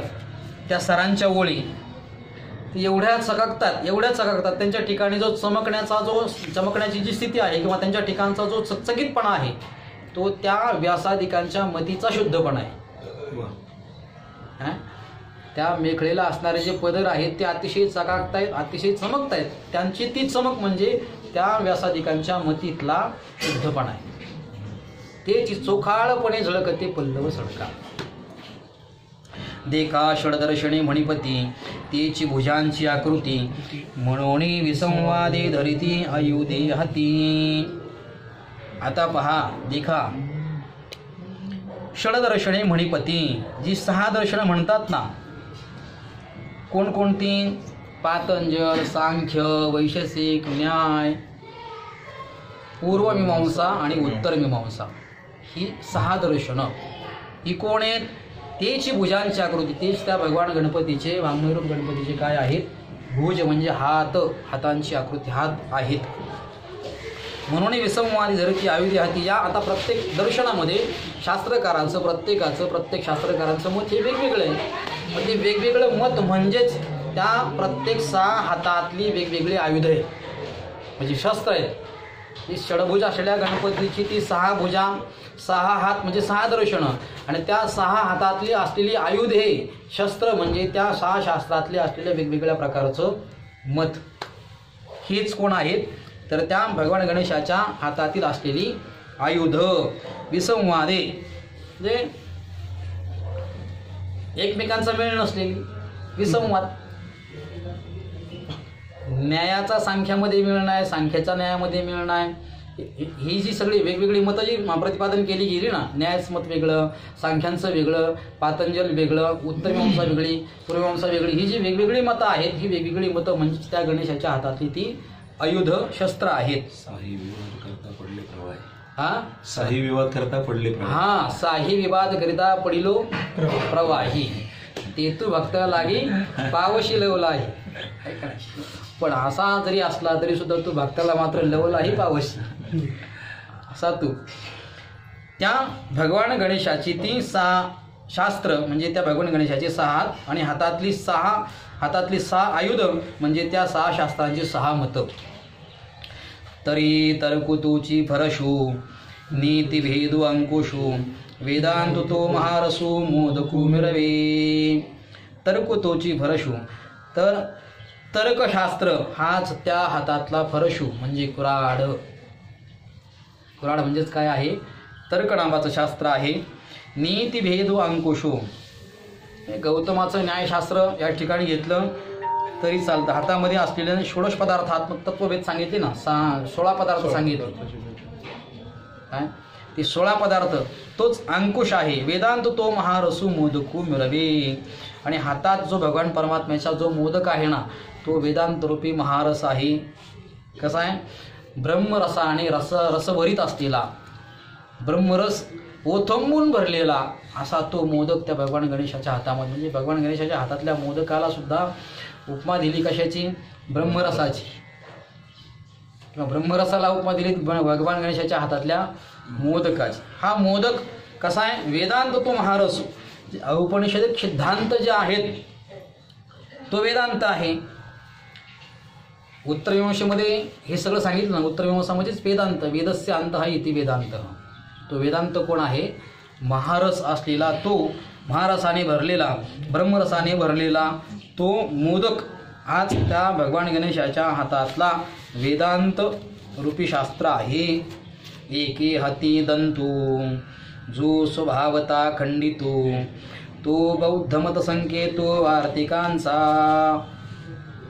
त्या सरांच्या ओळी एवढ्या चकाकतात त्यांच्या ठिकाणी जो चमकण्याची जी स्थिती आहे किंवा त्यांच्या ठिकाणचा जो चकचकीतपणा आहे तो त्या व्यासादिकांच्या मतीचा शुद्धपणा आहे. त्या मेखळेला असणारे जे पदर आहेत ते अतिशय चकाकतायत, अतिशय चमकतायत. त्यांची ती चमक म्हणजे त्या व्यासादिकांच्या मतीतला शुद्धपणा आहे. तेची चोखाळपणे झळकते पल्लव सडका. देखा षडदर्शने मणिपती तेची भुजांची आकृती म्हणून विसंवादे धरिती आयुधे हाती. आता पहा, देखा षडदर्शने मणिपती, जी 6 दर्शनं म्हणतात ना, कोणकोणती? पातंजल, सांख्य, वैशेषिक, न्याय, पूर्वमीमांसा आणि उत्तरमीमांसा, ही 6 दर्शनं ही कोण आहेत? तेची भुजांची आकृती, तेच त्या भगवान गणपतीचे वाङ्मयरूप गणपतीचे काय आहेत? भुज म्हणजे हात, हातांची आकृती, हात आहेत. म्हणून विसंवादी धरती आयुधे हाती. या आता प्रत्येक दर्शनामध्ये प्रत्येक शास्त्रकारांचं मत हे वेगवेगळं आहे. म्हणजे वेगवेगळं मत म्हणजेच त्या प्रत्येक 6 हातातली वेगवेगळी आयुध आहेत म्हणजे शस्त्र आहेत. ती षडभुज असलेल्या गणपतीची ती 6 भुजा, 6 हात म्हणजे 6 दर्शनं आणि त्या 6 हातातली असलेली आयुध हे शस्त्र म्हणजे त्या 6 शास्त्रातले असलेल्या वेगवेगळ्या प्रकारचं मत. हेच कोण आहेत? तर त्या भगवान गणेशाच्या हातातील असलेली आयुध. विसंवादे म्हणजे एकमेकांचा मेळ नसलेली विसंवाद. न्यायाचा सांख्यामध्ये मेळ नाही, सांख्याचा न्यायामध्ये मेळ नाही. ही जी सगळी वेगवेगळी मतं जी प्रतिपादन केली गेली ना, न्यायाचं मत वेगळं, सांख्यांचं वेगळं, पातंजल वेगळं, उत्तरमीमांसा वेगळी, पूर्वमीमांसा वेगळी, ही जी वेगवेगळी मतं आहेत ही वेगवेगळी मतं म्हणजे त्या गणेशाच्या हातातली ती आयुध शस्त्र आहेत. साही विवाद करता पडले प्रवाही. हा, साही विवाद करता पडले प्रवाही. हा, साही विवाद करिता पडिलो प्रवाही तेतू भक्त लागी पावशी लवलाही. पण असा जरी असला तरी सुद्धा तू भक्ताला मात्र लवलाही पावशी असा तू. त्या भगवान गणेशाची ती 6 शास्त्र म्हणजे त्या भगवान गणेशाचे 6 हात आणि हातातली 6 आयुध म्हणजे त्या 6 शास्त्रांची 6 मतं. तरी तरकुतूची फरशू नीती भेदू अंकुशू वेदांत तो महारसू मोदकू मिरवे. तर्कतोची फरशू, तर तर्कशास्त्र हाच त्या हातातला फरशू म्हणजे कुऱ्हाड. कुऱ्हाड म्हणजेच काय आहे? तर्क नावाचं शास्त्र आहे. नीती भेदू अंकुशू, गौतमाचं न्यायशास्त्र या ठिकाणी घेतलं तरी चालतं. हातामध्ये असलेले 16 पदार्थ तत्वभेद सांगितले ना, 16 पदार्थ सांगितले काय? ते 16 पदार्थ तोच अंकुश आहे. वेदांत तो महारसू मोदकू मिळवे. आणि हातात जो भगवान परमात्म्याचा जो मोदक आहे ना तो वेदांत रूपी महारस आहे. कसा आहे? ब्रह्मरसाने रसभरीत असलेला, ब्रह्मरस ओथंबून भरलेला असा तो मोदक त्या भगवान गणेशाच्या हातामध्ये. म्हणजे भगवान गणेशाच्या हातातल्या मोदकाला सुद्धा उपमा दिली कशाची? ब्रह्मरसाची. किंवा ब्रह्मरसाला उपमा दिली भगवान गणेशाच्या हातातल्या मोदकाची. हा मोदक कसा आहे? वेदांत तो महारस. औपनिषदिक सिद्धांत जे आहेत तो वेदांत आहे. उत्तरमीमांसेमध्ये हे सगळं सांगितलं ना. उत्तरमीमांसा म्हणजेच वेदांत. वेदस्य अंत हा इति वेदांत. तो वेदांत कोण आहे? महारस असलेला, तो महारसाने भरलेला, ब्रह्मरसाने भरलेला तो मोदक आज त्या भगवान गणेशाच्या हातातला वेदांत रूपी शास्त्र आहे. एके हाती दंतू जो स्वभावता खंडितो तो बौद्धमत संकेतो वार्तिकांचा.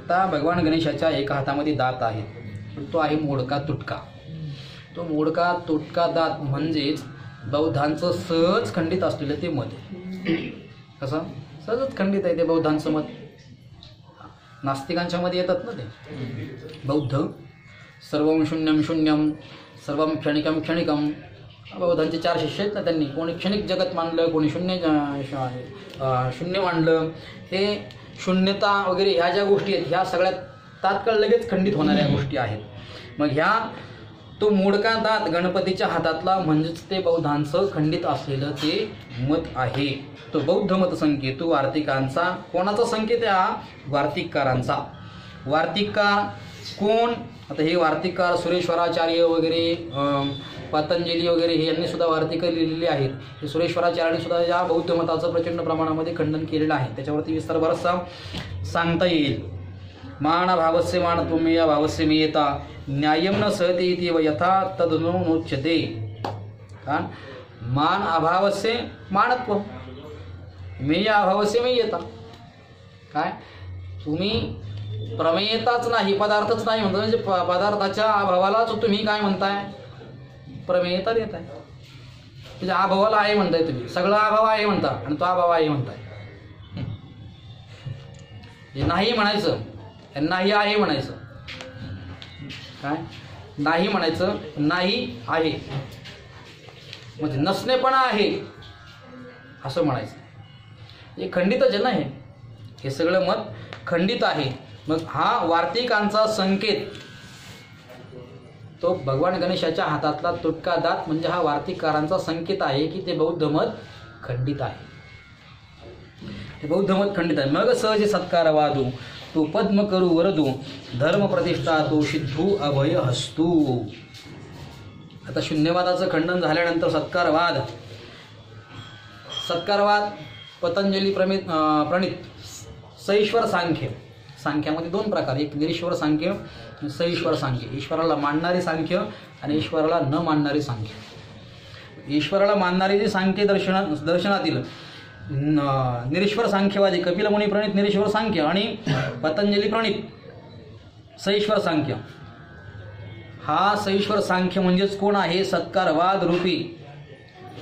आता भगवान गणेशाच्या एका हातामध्ये दात आहे, पण तो आहे मोडका तुटका. तो मोडका तुटका दात म्हणजेच बौद्धांचं सहज खंडित असलेलं ते मत. कसं सहजच खंडित आहे ते बौद्धांचं मत. नास्तिकांच्या मध्ये येतात ना ते बौद्ध. सर्वं शून्यम शून्यम सर्वं क्षणिकम क्षणिकम. बौद्धांचे 4 शिष्य आहेत ना. त्यांनी कोणी क्षणिक जगत मानलं, कोणी शून्य मानलं. हे शून्यता वगैरे ह्या ज्या गोष्टी आहेत ह्या सगळ्यात तात्काळ लगेच खंडित होणाऱ्या गोष्टी आहेत. मग ह्या तो मोडका दात गणपतीच्या हातातला म्हणजेच ते बौद्धांचं खंडित असलेलं ते मत आहे. तो बौद्ध मत संकेत वार्तिकांचा. कोणाचा संकेत आहे हा? वार्तिककारांचा. वार्तिककार कोण? आता हे वार्तिककार सुरेश्वराचार्य वगैरे, पतंजली वगैरे हे यांनी सुद्धा वार्तिकं लिहिलेली आहेत. हे सुरेश्वराचार्यांनी सुद्धा या बौद्ध मताचं प्रचंड प्रमाणामध्ये खंडन केलेलं आहे. त्याच्यावरती विस्तार बराचसा सांगता येईल. मानभावस्य मानत्वमेय भावस्य मेयता न्यायम न सहते इति यथा तदनुच्यते. कारण मान अभावस्य मानत्व, मेय अभावस्य मेयता. काय तुम्ही प्रमेयताच नाही, पदार्थच नाही म्हणता. म्हणजे पदार्थाच्या अभावालाच तुम्ही काय म्हणताय? प्रमेयता देताय. म्हणजे अभावाला आहे म्हणताय तुम्ही. सगळा अभाव आहे म्हणता आणि तो अभाव आहे म्हणताय. नाही म्हणायचं, नाही आहे म्हणायचं. काय नाही म्हणायचं? नाही आहे म्हणजे नसणेपणा आहे असं म्हणायचं. हे खंडितच आहे ना. हे सगळं मत खंडित आहे. मग हा वार्तिकांचा संकेत तो भगवान गणेशाच्या हातातला तुटका दात म्हणजे हा वार्तिककारांचा संकेत आहे की ते बौद्ध मत खंडित आहे. ते बौद्ध मत खंडित आहे. मग सहज सत्कार वादू तो पद्म करू वरदू धर्म प्रतिष्ठा तो सिद्धू अभय हस्तू. आता शून्यवादाचं खंडन झाल्यानंतर सत्कारवाद पतंजली प्रणित सईश्वर सांख्य. सांख्यामध्ये 2 प्रकार, एक निरीश्वर सांख्य, सईश्वर सांख्य. ईश्वराला मानणारी सांख्य आणि ईश्वराला न मानणारी सांख्य. ईश्वराला मानणारी जी सांख्य दर्शनातील निरीश्वर सांख्यवादी कपिल मुनी प्रणित निरीश्वर सांख्य आणि पतंजली प्रणित सईश्वर सांख्य. हा सईश्वर सांख्य म्हणजेच कोण आहे? सत्कारवाद रूपी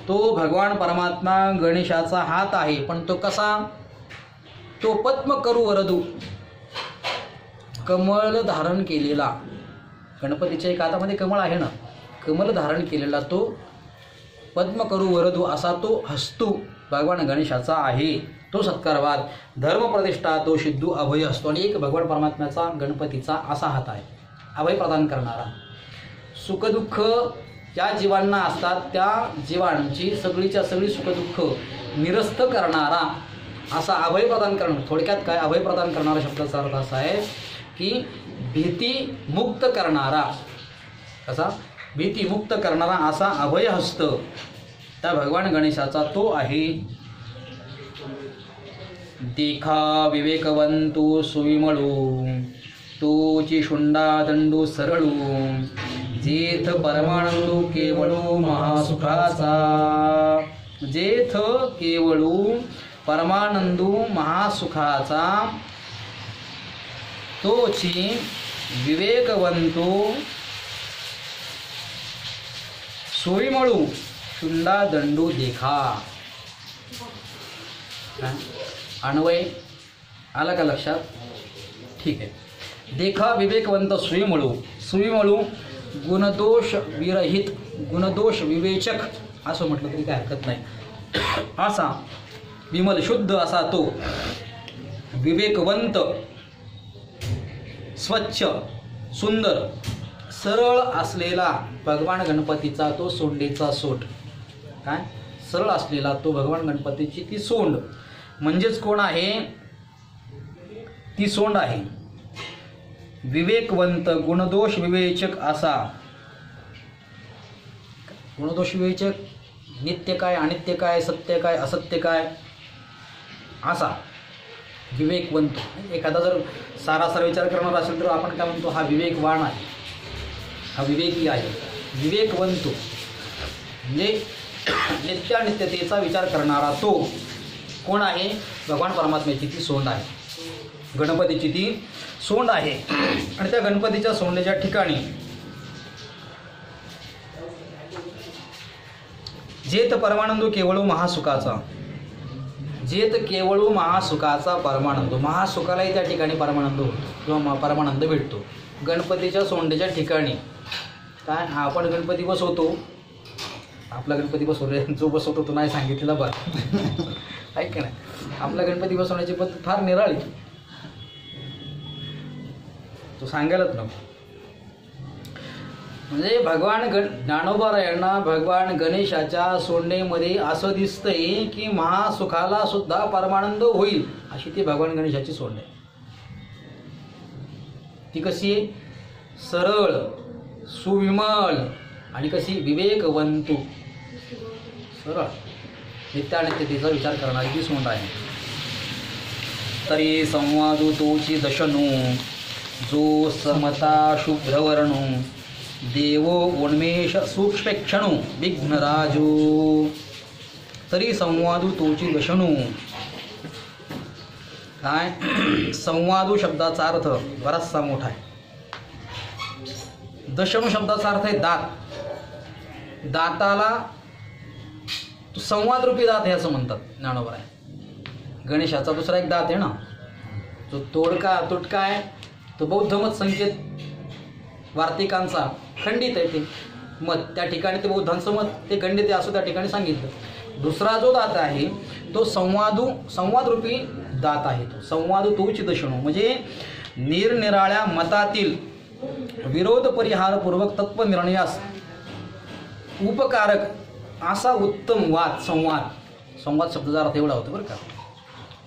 तो भगवान परमात्मा गणेशाचा हात आहे. पण तो कसा? तो पद्म करू वरदू, कमळ धारण केलेला. गणपतीच्या एका हातामध्ये कमळ आहे ना. कमल धारण केलेला तो पद्म करू वरदू असा तो हस्तू भगवान गणेशाचा आहे. तो सत्कारवाद. धर्मप्रतिष्ठा तो सिद्धू अभय असतो. आणि एक भगवान परमात्म्याचा गणपतीचा असा हात आहे अभय प्रदान करणारा. सुखदुःख ज्या जीवांना असतात त्या जीवांची सगळीच्या सगळी सुखदुःख निरस्त करणारा असा अभय प्रदान करणं. थोडक्यात काय? अभय प्रदान करणारा शब्दाचा अर्थ असा आहे की भीती मुक्त करणारा. कसा? भीती मुक्त करणारा असा अभय हस्त त्या भगवान गणेशाचा तो आहे. देखा विवेकवंतू सुविमळू तोची शुंडा दंडू सरळू जेथ परमानंदू केवळू महासुखाचा. जेथ केवळू परमानंदू महासुखाचा तोची विवेकवंतू सोईमळू शुंडा दंडू देखा. अन्वय आला का लक्षात? ठीक आहे. देखा विवेकवंत सुविमळू, सुविमळू गुणदोष विरहित, गुणदोष विवेचक असं म्हटलं तरी काय हरकत नाही. असा विमल शुद्ध असा तो विवेकवंत, स्वच्छ, सुंदर, सरळ असलेला भगवान गणपतीचा तो सोंडेचा सोट. काय सरळ असलेला तो भगवान गणपतीची ती सोंड म्हणजेच कोण आहे? ती सोंड आहे. विवेकवंत गुणदोष विवेचक असा. गुणदोष विवेचक, नित्य काय अनित्य काय, सत्य काय असत्य काय असा विवेकवंत. एखादा जर सारासार विचार करणार असेल तर आपण काय म्हणतो? हा विवेकवान आहे, हा विवेकी आहे. विवेकवंत म्हणजे नित्यानित्यतेचा विचार करणारा तो कोण आहे? भगवान परमात्म्याची ती सोंड आहे, गणपतीची ती सोंड आहे. आणि त्या गणपतीच्या सोंडेच्या ठिकाणी जेत परमानंदो केवळो महासुखाचा, जेत केवळो महासुखाचा परमानंद. महासुखालाही त्या ठिकाणी परमानंद होतो किंवा परमानंद भेटतो गणपतीच्या सोंडेच्या ठिकाणी. काय आपण गणपती बसवतो, आपला गणपती बसवले, जो बसवतो तो नाही सांगितलेला बरं ऐक नाही. आपला गणपती बसवण्याची पद्धत फार निराळी, तो सांगायलाच नको. म्हणजे भगवान ज्ञानोबारायांना भगवान गणेशाच्या सोंडेमध्ये असं दिसतंय की महासुखाला सुद्धा परमानंद होईल अशी ती भगवान गणेशाची सोंड आहे. ती कशी आहे? सरळ, सुविमल आणि कशी? विवेकवंतू, सरळ, नित्यानित्यतेचा विचार करणारी ती सोंड आहे. तरी संवादू तोची दशनू, जो समता शुभ्रवर्णू, देवो उन्मेष सूक्ष्मेक्षणू विघ्नराजू. तरी संवादू तोची दशनू. काय संवादू शब्दाचा अर्थ बराचसा मोठा आहे. दशनू शब्दाचा अर्थ आहे दात. दाताला संवाद रूपी दात आहे असं म्हणतात ज्ञानोबा आहे. गणेशाचा दुसरा एक दात आहे ना, जो तुटका आहे तो बौद्ध मत संकेत वार्तिकांचा खंडित आहे ते मत. त्या ठिकाणी ते बौद्धांचं मत ते खंडित आहे असं त्या ठिकाणी सांगितलं. दुसरा जो दात आहे तो संवाद रूपी दात आहे. तो संवादू तोची दशणू म्हणजे निरनिराळ्या मतातील विरोध परिहारपूर्वक तत्वनिर्णयास उपकारक असा उत्तम वाद. संवाद शब्दाचा अर्थ एवढा होतो बरं का.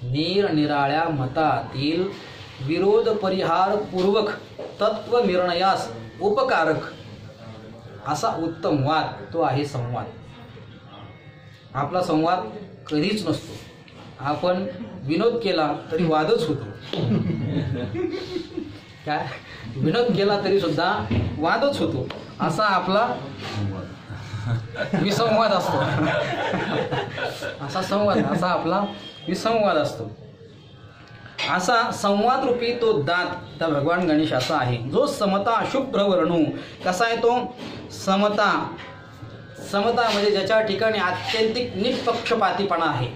निरनिराळ्या मतातील विरोध परिहारपूर्वक तत्वनिर्णयास उपकारक असा उत्तम वाद तो आहे संवाद. आपला संवाद कधीच नसतो. आपण विनोद केला तरी वादच होतो. काय विनोद केला तरी सुद्धा वादच होतो. असा आपला विसंवाद असतो. असा आपला विसंवाद असतो. असा संवाद रूपी तो दात त्या भगवान गणेशाचा आहे. जो समता शुभ्रवर्णू. कसा आहे तो? समता म्हणजे ज्याच्या ठिकाणी आत्यंतिक निष्पक्षपातीपणा आहे.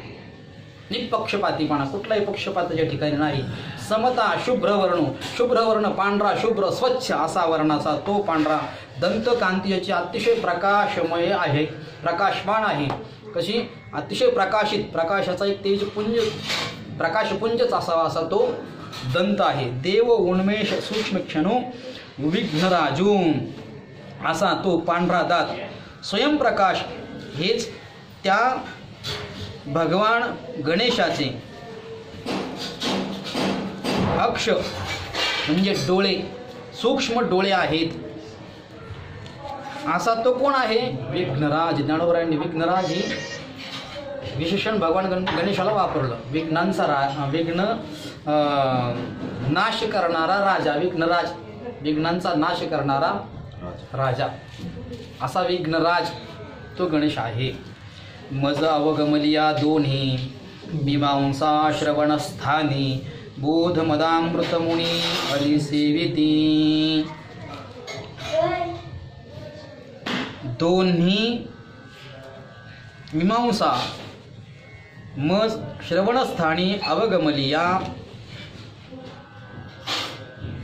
निष्पक्षपातीपणा, कुठलाही पक्षपात त्याच्या ठिकाणी नाही. समता शुभ्रवर्णू, शुभ्रवर्ण पांढरा, शुभ्र स्वच्छ असा वर्णाचा तो पांढरा. दंतकांती याची अतिशय प्रकाशमय आहे, प्रकाशमान आहे. कशी? अतिशय प्रकाशित, प्रकाशाचा एक तेजपुंज, प्रकाशपुंजच असावा असा तो दंत आहे. देव उन्मेष सूक्ष्मक्षणू विघ्नराजू असा तो पांढरा दात. स्वयंप्रकाश हेच त्या भगवान गणेशाचे अक्ष म्हणजे डोळे, सूक्ष्म डोळे आहेत. असा तो कोण आहे? विघ्नराज. ज्ञानोबरायांनी विघ्नराज ही विशेषण भगवान गणेशाला वापरलं. विघ्न नाश करणारा राजा, विघ्नराज, विघ्नांचा नाश करणारा राजा असा विघ्नराज तो गणेश आहे. मज अवगमलिया दोन्ही मीमांसा श्रवणस्थानी बोध मदामृतमुनी हरिसेविती. दोन्ही मीमांसा मग श्रवणस्थानी अवगमलिया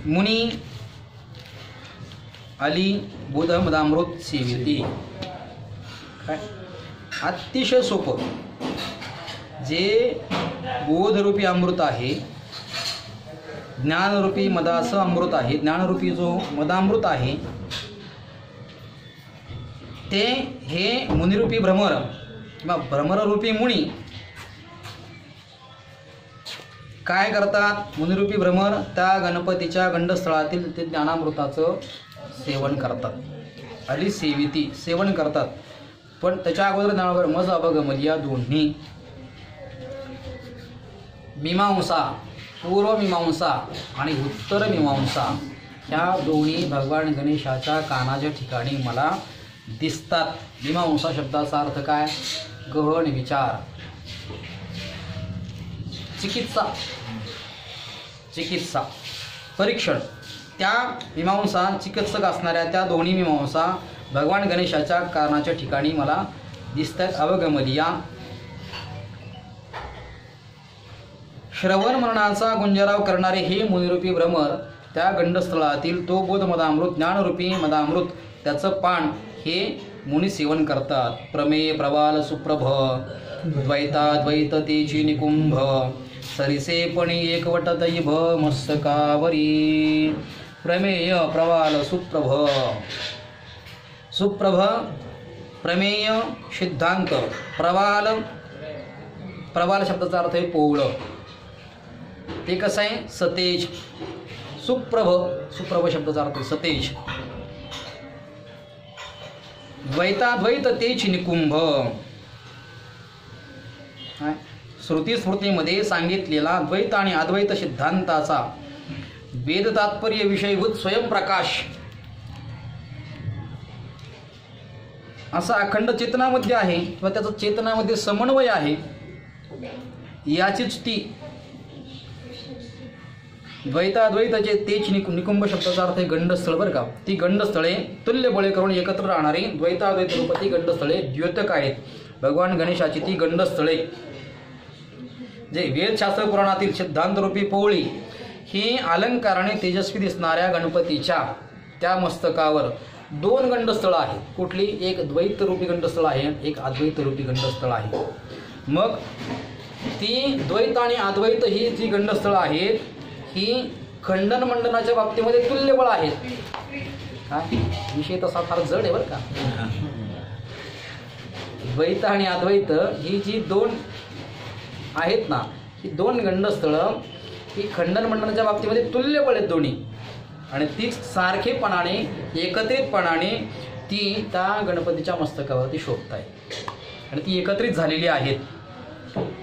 मुनी अली बोधमदामृत सेविती. काय अतिशय सोपं. जे बोधरूपी अमृत आहे, ज्ञानरूपी मदाचं अमृत आहे, ज्ञानरूपी जो मदामृत आहे ते हे मुनिरूपी भ्रमर किंवा भ्रमररूपी मुनी काय करतात. मुनिरूपी भ्रमर त्या गणपतीच्या गंडस्थळातील ते ज्ञानामृताचं सेवन करतात. अली सेविती सेवन करतात. पण त्याच्या अगोदर ज्ञानावर मज अभगमल या दोन्ही मीमांसा, पूर्व मीमांसा आणि उत्तर मीमांसा ह्या दोन्ही भगवान गणेशाच्या कानाच्या ठिकाणी मला दिसतात. मीमांसा शब्दाचा अर्थ काय. गहन विचार, चिकित्सा, चिकित्सा परीक्षण. त्या मीमांसा चिकित्सक असणाऱ्या त्या दोन्ही मीमांसा भगवान गणेशाच्या कानाच्या ठिकाणी मला दिसतात. अवगमलिया श्रवण मननाचा गुंजराव करणारे हे मुनिरूपी भ्रमर त्या गंडस्थळातील तो बोधमदामृत ज्ञानरूपी मदामृत त्याचं पान हे मुनी सेवन करतात. प्रमेय प्रवाल सुप्रभ द्वैताद्वैत तेची निकुंभ सरिसेपणी एकवट दैभ मस्तकावरी. प्रमेय प्रवाल सुप्रभ, सुप्रभ प्रमेय सिद्धांत. प्रवाल, प्रवाल शब्दाचा अर्थ आहे पोवळं. ते कसं आहे सतेज. सुप्रभ, सुप्रभ शब्दाचा अर्थ सतेज. द्वैताद्वैत तेच निकुंभ. श्रुती स्मृतीमध्ये सांगितलेला द्वैत आणि अद्वैत सिद्धांताचा वेद तात्पर्य विषयभूत स्वयंप्रकाश असा अखंड चेतनामध्ये आहे किंवा त्याचा चेतनामध्ये समन्वय आहे. याचीच ती द्वैताद्वैताचे तेच निकुंभ शब्दाचा अर्थ आहे गंडस्थळ. बरं का. ती गंडस्थळे तुल्य बळे करून एकत्र राहणारी द्वैताद्वैत रूपाची गंडस्थळे द्योतक आहेत. भगवान गणेशाची ती गंडस्थळे जे वेदशास्त्र पुराणातील सिद्धांतरूपी पोवळी ही अलंकाराने तेजस्वी दिसणाऱ्या गणपतीच्या त्या मस्तकावर दोन गंडस्थळं आहेत. कुठली. एक द्वैत रूपी गंडस्थळ आहे, एक अद्वैत रूपी गंडस्थळ आहे. मग ती द्वैत आणि अद्वैत ही जी गंडस्थळं आहेत ही खंडन मंडनाच्या बाबतीमध्ये तुल्यबळ आहेत. काय विषय तसा फार जड आहे बरं का. द्वैत आणि अद्वैत ही जी दोन आहेत ना, ही दोन गंडस्थळं ही खंडन मंडनाच्या बाबतीमध्ये तुल्यबळ आहेत दोन्ही. आणि तीच सारखेपणाने एकत्रितपणाने ती त्या गणपतीच्या मस्तकावरती शोभत आहे आणि ती एकत्रित झालेली आहेत.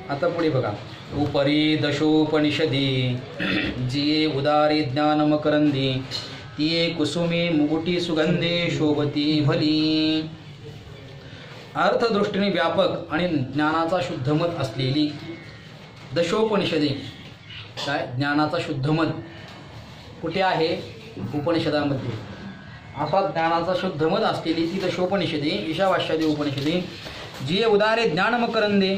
आता पुढे बघा. उपरी दशोपनिषदी जिये उदारे ज्ञान मकरंदी तिये कुसुमे मुगुटी सुगंधे शोभती भली. अर्थदृष्टीने व्यापक आणि ज्ञानाचा शुद्धमत असलेली दशोपनिषदे. काय ज्ञानाचा शुद्धमत कुठे आहे. उपनिषदामध्ये. असा ज्ञानाचा शुद्धमत असलेली ती दशोपनिषदे ईशावास्यादी उपनिषदे जी उदारे ज्ञान मकरंदे.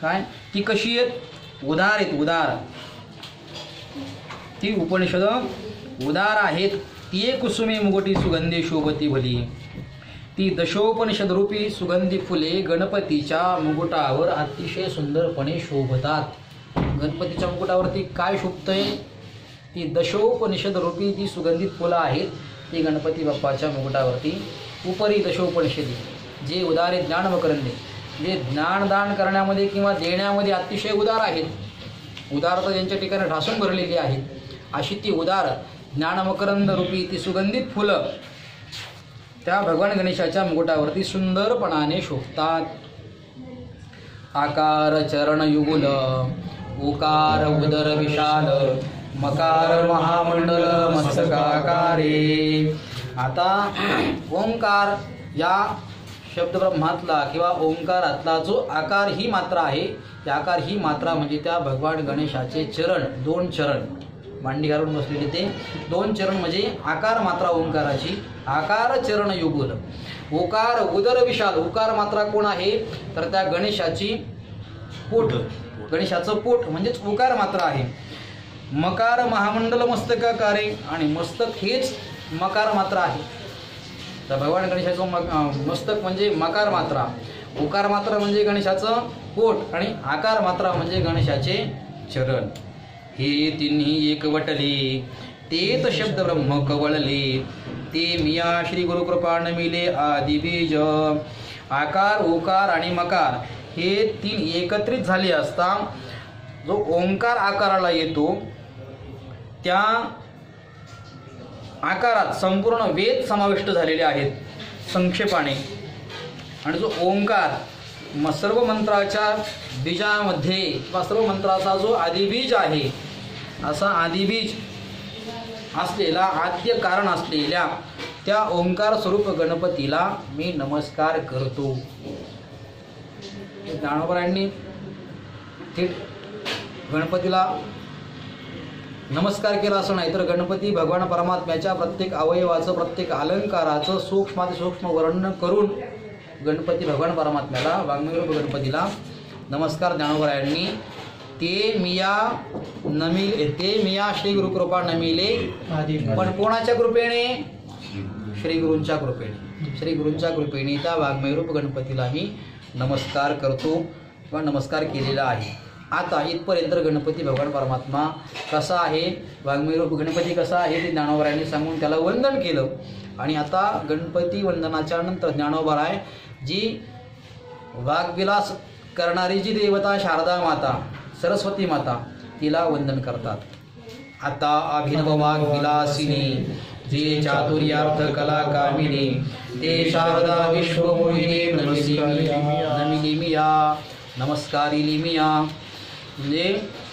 काय ती कशी आहेत. उदार आहेत. उदार. ती उपनिषद उदार आहेत. ती कुसुमे मुगटी सुगंधी शोभती भली. ती दशोपनिषद रूपी सुगंधी फुले गणपतीच्या मुकुटावर अतिशय सुंदरपणे शोभतात. गणपतीच्या मुकुटावरती काय शोभतंय. ती दशोपनिषद रूपी ती सुगंधित फुलं आहेत ती गणपती बाप्पाच्या मुकुटावरती. उपरी दशोपनिषदी जे उदारे ज्ञान मकरंदे जे ज्ञानदान करण्यामध्ये किंवा देण्यामध्ये अतिशय उदार आहेत. उदारता ज्यांच्या ठिकाणी ढासून भरलेली आहेत अशी ती उदार ज्ञानमकरंद रूपी ती सुगंधित फुलं त्या भगवान गणेशाच्या मुकुटावरती सुंदरपणाने शोभतात. आकार चरण युगुल उकार उदर विशाल मकार महामंडल मस्तकाकारे. आता ओंकार या शब्दब्रह्मातला किंवा ओंकारातला जो आकार ही मात्रा आहे ती आकार ही मात्रा म्हणजे त्या भगवान गणेशाचे चरण. दोन चरण मांडी घालून बसलेले ते दोन चरण म्हणजे आकार मात्रा ओंकाराची. आकार चरण युगुल ओकार उदर विशाल. उकार मात्रा कोण आहे तर त्या गणेशाची पोट, गणेशाचं पोट म्हणजेच ओकार मात्र आहे. मकार महामंडल मस्तकाकारे, आणि मस्तक हेच मकार मात्र आहे. तर भगवान गणेशाचं मस्तक म्हणजे मकार मात्रा, उकार मात्रा म्हणजे गणेशाचं पोट, आणि आकार मात्रा म्हणजे गणेशाचे चरण. हे तिन्ही एक वटले, तेच शब्द ब्रह्म कवळले, ते मिया श्री गुरुकृपा नमिले आदिबीज. आकार, ओकार आणि मकार हे तीन एकत्रित झाले असता जो ओंकार आकाराला येतो, त्या आकारात संपूर्ण वेद समाविष्ट झालेले आहेत संक्षेपाने. आणि जो ओंकार सर्व मंत्राच्या बीजामध्ये किंवा सर्व मंत्राचा जो आदिबीज आहे, असा आदिबीज असलेला, आद्य कारण असलेल्या त्या ओंकार स्वरूप गणपतीला मी नमस्कार करतो. ज्ञानोबरायांनी थेट गणपतीला नमस्कार केला असं नाही, तर गणपती भगवान परमात्म्याच्या प्रत्येक अवयवाचं, प्रत्येक अलंकाराचं सूक्ष्मातिसूक्ष्म वर्णन करून गणपती भगवान परमात्म्याला, वाङ्मयरूप गणपतीला नमस्कार ज्ञानोबरायांनी ते मिया श्री गुरुकृपा नमिले, पण कोणाच्या कृपेने? श्री गुरूंच्या कृपेने. श्री गुरूंच्या कृपेने त्या वाङ्मयरूप गणपतीला मी नमस्कार करतो किंवा नमस्कार केलेला आहे. आता इथपर्यंत गणपती भगवान परमात्मा कसा आहे, वाङ्मयरूप गणपती कसा आहे ते ज्ञानोबरायांनी सांगून त्याला वंदन केलं. आणि आता गणपती वंदनाच्या नंतर ज्ञानोबराय जी वाग्विलास करणारी जी देवता शारदा माता, सरस्वती माता, तिला वंदन करतात. आता अभिनव वाग्विलासिनी, जे चातुर्यार्थ कला कामिनी, ते शारदा विश्वमोहिनी नमिली मिया, नमस्कारिली मिया. म्हणजे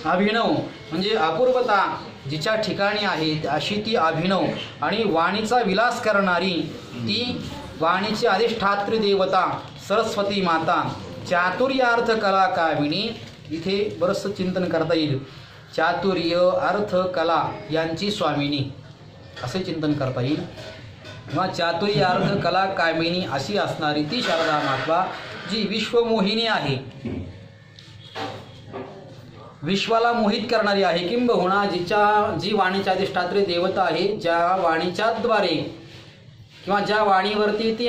अभिनव म्हणजे अपूर्वता जिच्या ठिकाणी आहे अशी ती अभिनव आणि वाणीचा विलास करणारी ती वाणीची अधिष्ठात्री देवता सरस्वती माता, चातुर्यार्थ कला कामिनी. इथे बरंचसं चिंतन करता येईल. चातुर्य, अर्थ, कला यांची स्वामिनी असे चिंतन करता येईल. किंवा चातुर्य, अर्थ, कला कामिनी अशी असणारी ती शारदा माता जी विश्वमोहिनी आहे, विश्वाला मोहित करणारी आहे. किंबहुना जी वाणीची अधिष्ठात्री देवता आहे, ज्या वाणीच्या द्वारे किंवा ज्या वाणीवरती ती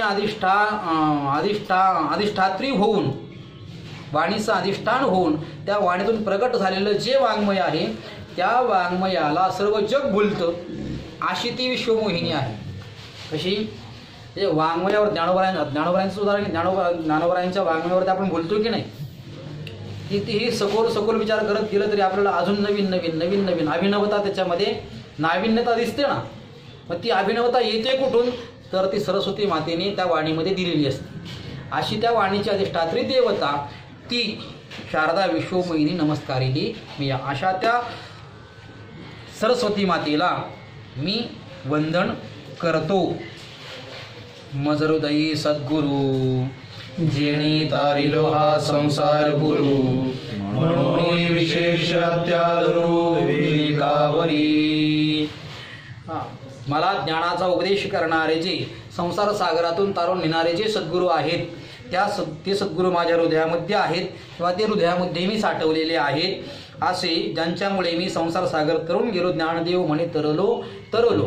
अधिष्ठात्री होऊन, वाणीचं अधिष्ठान होऊन त्या वाणीतून प्रकट झालेलं जे वाङ्मय आहे, त्या वाङ्मयाला सर्व जग भुलतं अशी ती विश्वमोहिनी आहे. कशी? म्हणजे वाङ्मयावर ज्ञानोबरायांचं उदाहरण, ज्ञानोबरायांच्या वाङ्मयावरती आपण बोलतो की नाही, कितीही सखोल विचार करत गेलं तरी आपल्याला अजून नवीन अभिनवता, त्याच्यामध्ये नाविन्यता दिसते ना. मग ती अभिनवता येते कुठून? तर ती सरस्वती मातेने त्या वाणीमध्ये दिलेली असते. अशी त्या वाणीची अधिष्ठात्री देवता ती शारदा विश्वमोहिनी नमस्कारिली मी, अशा त्या सरस्वती मातेला मी वंदन करतो. मज हृदयी सद्गुरु, जेणी तारिलो हा संसार गुरु, म्हणून विशेष त्यादरू विवेकावरी. मला ज्ञानाचा उपदेश करणारे जे, संसार सागरातून तारून नेणारे जे सद्गुरू आहेत, ते सद्गुरू माझ्या हृदयामध्ये आहेत किंवा ते हृदयामध्ये मी साठवलेले आहेत. असे ज्यांच्यामुळे मी संसार सागर तरुण गेलो, ज्ञानदेव म्हणे तरलो.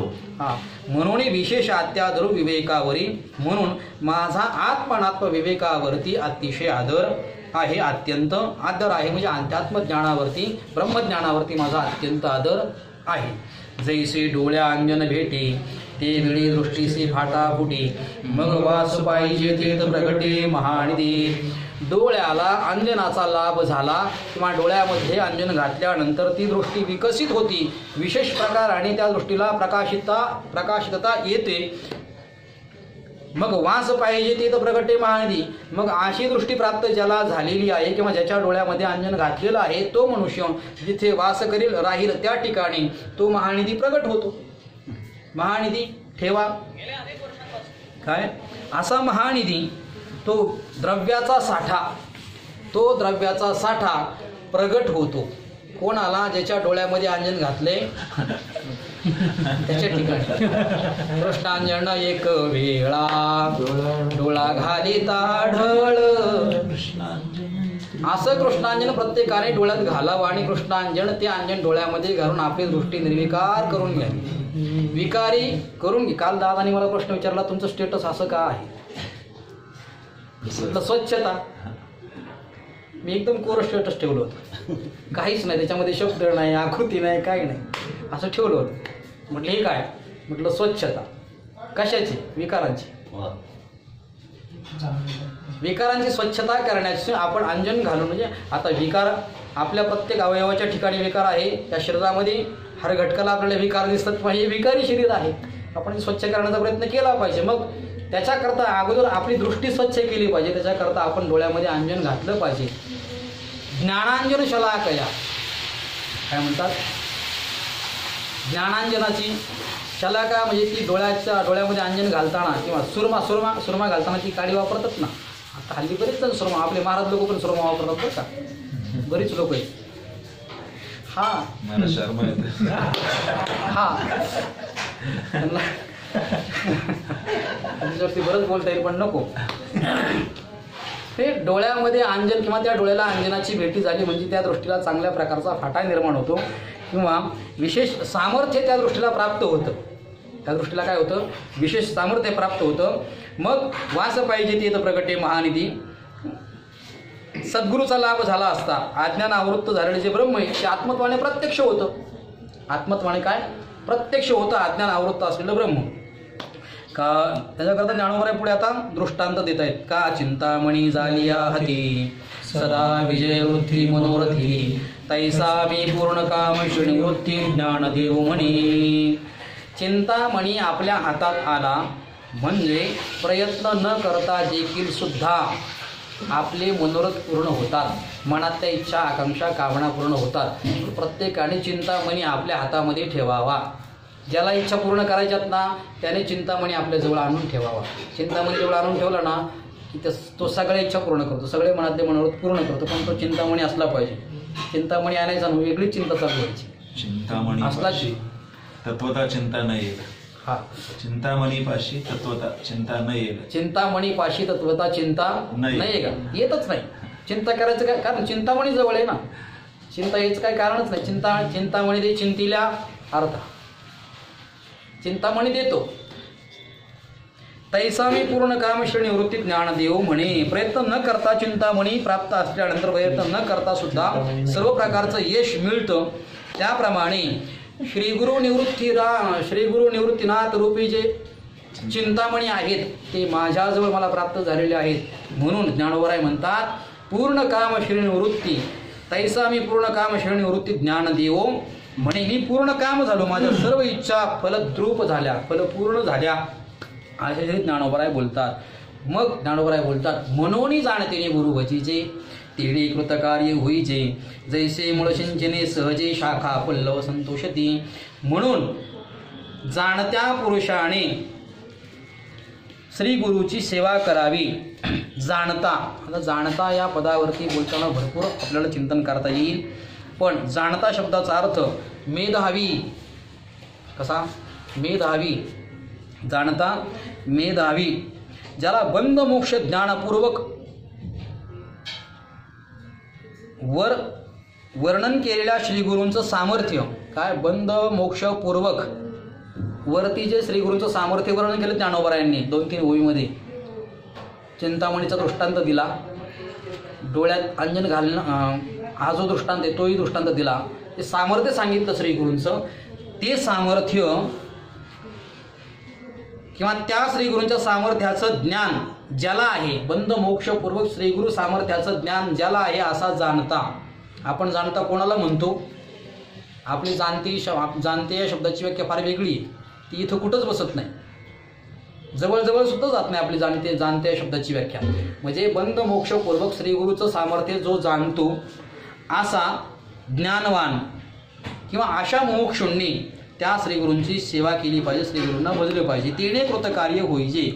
म्हणून विशेष अत्यादर विवेकावरी, म्हणून माझा आत्मनात्म विवेकावरती अतिशय आदर आहे, अत्यंत आदर आहे. म्हणजे अध्यात्मज्ञानावरती, ब्रह्मज्ञानावरती माझा अत्यंत आदर आहे. जैसे डोळ्या अंजन भेटे, ते वेळी दृष्टीसे फाटा फुटे, मग वास पाहिजे तीर्थ प्रगटे महानिधी. डोळ्याला अंजनाचा लाभ झाला किंवा डोळ्यामध्ये अंजन घातल्यानंतर ती दृष्टी विकसित होती, विशेष प्रकाराने त्या दृष्टीला प्रकाशितता येते. मग वास पाहिजे ती तर प्रगटे महानिधी. मग अशी दृष्टी प्राप्त ज्याला झालेली आहे किंवा ज्याच्या डोळ्यामध्ये अंजन घातलेलं आहे, तो मनुष्य जिथे वास करील राहील त्या ठिकाणी तो महानिधी प्रगट होतो. महानिधी ठेवा काय? असा महानिधी तो द्रव्याचा साठा प्रगट होतो. कोणाला? ज्याच्या डोळ्यामध्ये अंजन घातले त्याच्या ठिकाणी. कृष्णांजन एक वेळा डोळा घालिता ढळ, असं कृष्णांजन प्रत्येकाने डोळ्यात घालावं आणि कृष्णांजन ते अंजन डोळ्यामध्ये घालून आपली दृष्टी निर्विकार करून घ्यावी. विकारी करून घे. काल दादाने मला प्रश्न विचारला, तुमचं स्टेटस असं का आहे? म्हटलं स्वच्छता. मी एकदम कोरं स्टेटस ठेवलं होतं, काहीच नाही त्याच्यामध्ये, शब्द नाही, आकृती नाही, काही नाही, असं ठेवलं होतं. म्हटलं हे काय? म्हटलं स्वच्छता. कशाची? विकारांची. विकारांची स्वच्छता करण्याची आपण अंजन घालून, म्हणजे आता विकार आपल्या प्रत्येक अवयवाच्या ठिकाणी विकार आहे. त्या शरीरामध्ये हर घटकाला आपल्याला विकार दिसतात, पण हे विकारी शरीर आहे, आपण स्वच्छ करण्याचा प्रयत्न केला पाहिजे. मग त्याच्याकरता अगोदर आपली दृष्टी स्वच्छ केली पाहिजे, त्याच्याकरता आपण डोळ्यामध्ये अंजन घातलं पाहिजे. ज्ञानांजन शलाकया काय म्हणतात? ज्ञानांजनाची शलाका म्हणजे ती डोळ्यामध्ये अंजन घालताना किंवा सुरमा घालताना ती काडी वापरतात ना. आता हल्ली बरेच जण सुरमा, आपले महाराज लोक पण सुरमा वापरतात बरं का, बरीच लोक आहेत. हा त्याच्यावरती बरंच बोलता येईल पण नको. हे डोळ्यामध्ये अंजन किंवा त्या डोळ्याला अंजनाची भेटी झाली म्हणजे त्या दृष्टीला चांगल्या प्रकारचा फाटा निर्माण होतो किंवा विशेष सामर्थ्य त्या दृष्टीला प्राप्त होतं. त्या दृष्टीला काय होतं? विशेष सामर्थ्य प्राप्त होतं. मग वास पाहिजे ते प्रगटे महानिधी. सद्गुरूचा लाभ झाला असता अज्ञान आवृत्त झालेले जे ब्रह्म आहे ते आत्मत्वाने प्रत्यक्ष होतं. आत्मत्वाने काय? प्रत्यक्ष होतं अज्ञान आवृत्त असलेलं ब्रह्म. का त्याच्याकरता ज्ञानोबराय पुढे आता दृष्टांत देत आहेत. का चिंतामणी झालिया हती सदा विजय वृद्धी मनोरथी तैसा मी पूर्ण काम श्रेणीवृत्ती ज्ञान देव म्हणी. चिंतामणी आपल्या हातात आला म्हणजे प्रयत्न न करता देखील सुद्धा आपले मनोरथ पूर्ण होतात. मनातल्या इच्छा आकांक्षा कामना पूर्ण होतात. प्रत्येकाने चिंतामणी आपल्या हातामध्ये ठेवावा. ज्याला इच्छा पूर्ण करायच्यात ना त्याने चिंतामणी आपल्या जवळ आणून ठेवावा. चिंतामणी जवळ आणून ठेवला ना की तो सगळ्या इच्छा पूर्ण करतो, सगळे मनातले मनोरथ पूर्ण करतो. पण तो चिंतामणी असला पाहिजे. चिंतामणी आणायचा ना वेगळीच चिंता चालू व्हायची. चिंतामणी असला तत्वता चिंता न येईल. हा, चिंतामणी पाशी तत्वता चिंता न येईल. चिंतामणी पाशी तत्वता चिंता नाही का? येतच नाही. चिंता करायचं काय कारण? चिंतामणी जवळ आहे ना. चिंता यायचं काय कारणच नाही. चिंतामणी दे चिंतीला अर्थ. चिंतामणी देतो. तैसा मी पूर्ण काम श्रेणी वृत्ती ज्ञान देव म्हणे. प्रयत्न न करता चिंतामणी प्राप्त असल्यानंतर प्रयत्न न करता सुद्धा सर्व प्रकारचं यश मिळतं. त्याप्रमाणे श्रीगुरु निवृत्तीनाथ रूपी जे चिंतामणी आहेत ते माझ्याजवळ मला प्राप्त झालेले आहेत. म्हणून ज्ञानोबराय म्हणतात पूर्ण काम श्रेणी वृत्ती तैसा मी पूर्ण काम श्रेणी वृत्ती ज्ञान देव म्हणे. मी पूर्ण काम झालो, माझ्या सर्व इच्छा फलद्रूप झाल्या, फलपूर्ण झाल्या असे ज्ञानोबराय बोलतात. मग ज्ञानोबराय बोलतात मनोनी जाणतेने गुरु भजीचे तेडे कृतकार्य होईचे जैसे मूळ सिंचने सहजे शाखा पल्लव संतोषती. म्हणून जाणत्या पुरुषाने श्री गुरुची सेवा करावी. जाणता, आता जाणता या पदावरती बोलताना भरपूर आपल्याला चिंतन करता येईल. पण जाणता शब्दाचा अर्थ मेधावी. कसा? मेधावी. जाणता मेधावी. ज्याला बंद मोक्ष ज्ञानपूर्वक वर्णन केलेल्या श्रीगुरूंचं सामर्थ्य. काय? बंद मोक्षपूर्वक वरती जे श्रीगुरूंचं सामर्थ्य वर्णन केलं ज्ञानोबरायांनी 2-3 ओळीमध्ये. चिंतामणीचा दृष्टांत दिला, डोळ्यात अंजन घालणं हा जो दृष्टांत आहे तोही दृष्टांत दिला. ते सामर्थ्य सांगितलं श्रीगुरूंचं. ते सामर्थ्य किंवा त्या श्रीगुरूंच्या सामर्थ्याचं ज्ञान ज्याला आहे, बंद मोक्षपूर्वक श्रीगुरू सामर्थ्याचं ज्ञान ज्याला आहे असा जाणता. आपण जाणता कोणाला म्हणतो? आपली जाणते या शब्दाची व्याख्या फार वेगळी आहे. ती इथं कुठंच बसत नाही, जवळजवळ सुद्धा जात नाही आपली जाणते या शब्दाची व्याख्या. म्हणजे बंद मोक्षपूर्वक श्रीगुरूचं सामर्थ्य जो जाणतो असा ज्ञानवान किंवा अशा मोक्षुंनी त्या श्रीगुरूंची सेवा केली पाहिजे, श्रीगुरूंना भजले पाहिजे. तेने कृतकार्य होईजे.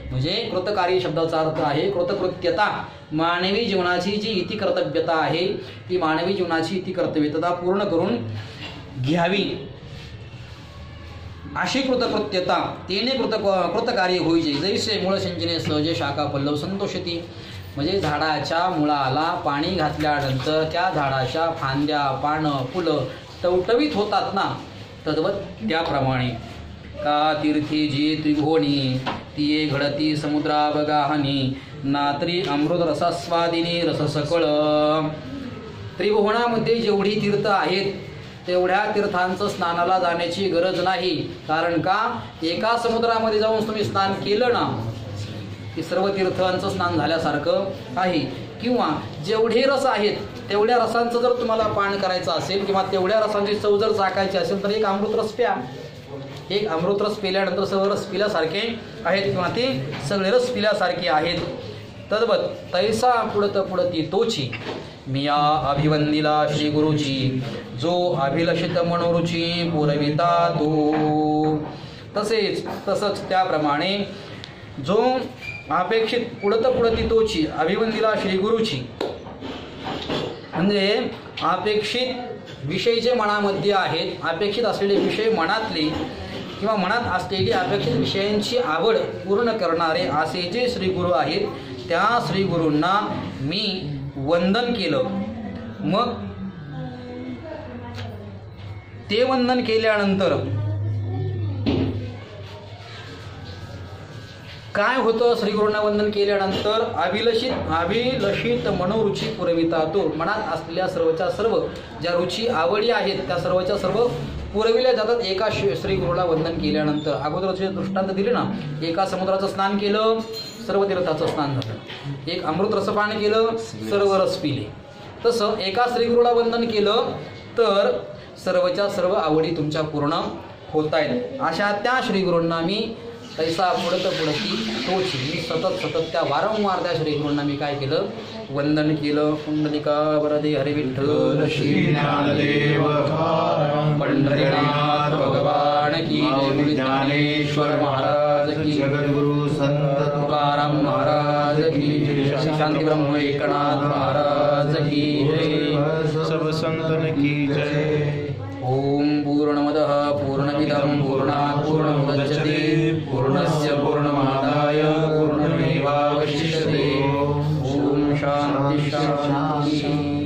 म्हणजे कृतकार्य शब्दाचा अर्थ आहे कृतकृत्यता. मानवी जीवनाची जी इति कर्तव्यता आहे ती मानवी जीवनाची इति कर्तव्यता पूर्ण करून घ्यावी अशी कृतकृत्यता. तेने कृतकार्य होईजे जैसे मूळ सिंचने सहजे शाखा पल्लव संतोषती. म्हणजे झाडाच्या मुळाला पाणी घातल्यानंतर त्या झाडाच्या फांद्या पानं फुलं टवटवीत होतात ना, तद्वत त्याप्रमाणे का तीर्थी जी त्रिभुवनी तिये घडती समुद्रा बगाहनी नात्री अमृत रसास्वादिनी रस सकळ. त्रिभुवनामध्ये जेवढी तीर्थ आहेत तेवढ्या तीर्थांचं स्नानाला जाण्याची गरज नाही. कारण का एका समुद्रामध्ये जाऊन तुम्ही स्नान केलं ना की सर्व तीर्थांचं स्नान झाल्यासारखं आहे. किंवा जेवढे रस आहेत तेवढ्या रसांचं जर तुम्हाला पान करायचं असेल किंवा तेवढ्या रसांची चव जर चाकायची असेल तर एक अमृत रस प्या. एक अमृत रस पिल्यानंतर सर्व रस पिल्यासारखे आहेत किंवा ते सगळे रस पिल्यासारखे आहेत. तद्वत तैसा पुढती तोची मिया अभिवंदिला श्री गुरुची जो अभिलषित मनोरुची पुरविता तो. तसंच त्याप्रमाणे जो अपेक्षित पुढती तोची अभिवंदिला श्री गुरुची म्हणजे अपेक्षित विषय जे मनामध्ये आहेत, अपेक्षित असलेले विषय मनातले किंवा मनात असलेली अपेक्षित विषयांची आवड पूर्ण करणारे असे जे श्रीगुरू आहेत त्या श्रीगुरूंना मी वंदन केलं. मग ते वंदन केल्यानंतर काय होतं? श्रीगुरूंना वंदन केल्यानंतर अभिलषित मनोरुची पुरविता तो. मनात असलेल्या सर्वच्या सर्व ज्या रुची आवडी आहेत त्या सर्वच्या सर्व पुरविल्या जातात एका श्रीगुरूला वंदन केल्यानंतर. अगोदरचे दृष्टांत दिले ना, एका समुद्राचं स्नान केलं सर्व तीर्थाचं स्नान झालं, एक अमृत रसपान केलं सर्व रस पिले. तसं एका श्रीगुरूला वंदन केलं तर सर्वच्या सर्व आवडी तुमच्या पूर्ण होत आहेत. अशा त्या श्रीगुरूंना मी तैसा पुढती तोची मी सतत त्या वारंवार त्या श्रीगुरूंना मी काय केलं? वंदन केलं. कुंडलिका वरदे हरी विठ्ठल श्री ज्ञानदेव पंढरीनाथ भगवान की जय. ज्ञानेश्वर महाराज की, जगद्गुरु संत तुकाराम महाराज की जय. शांती ब्रह्म एकनाथ महाराज की जय. सब संतन की जय. ओम पूर्णमदः पूर्णमिदं पूर्णात् पूर्णमुदच्यते पूर्णस्य पूर्णमादाय पूर्णमेवावशिष्यते. ओम शांती शांती.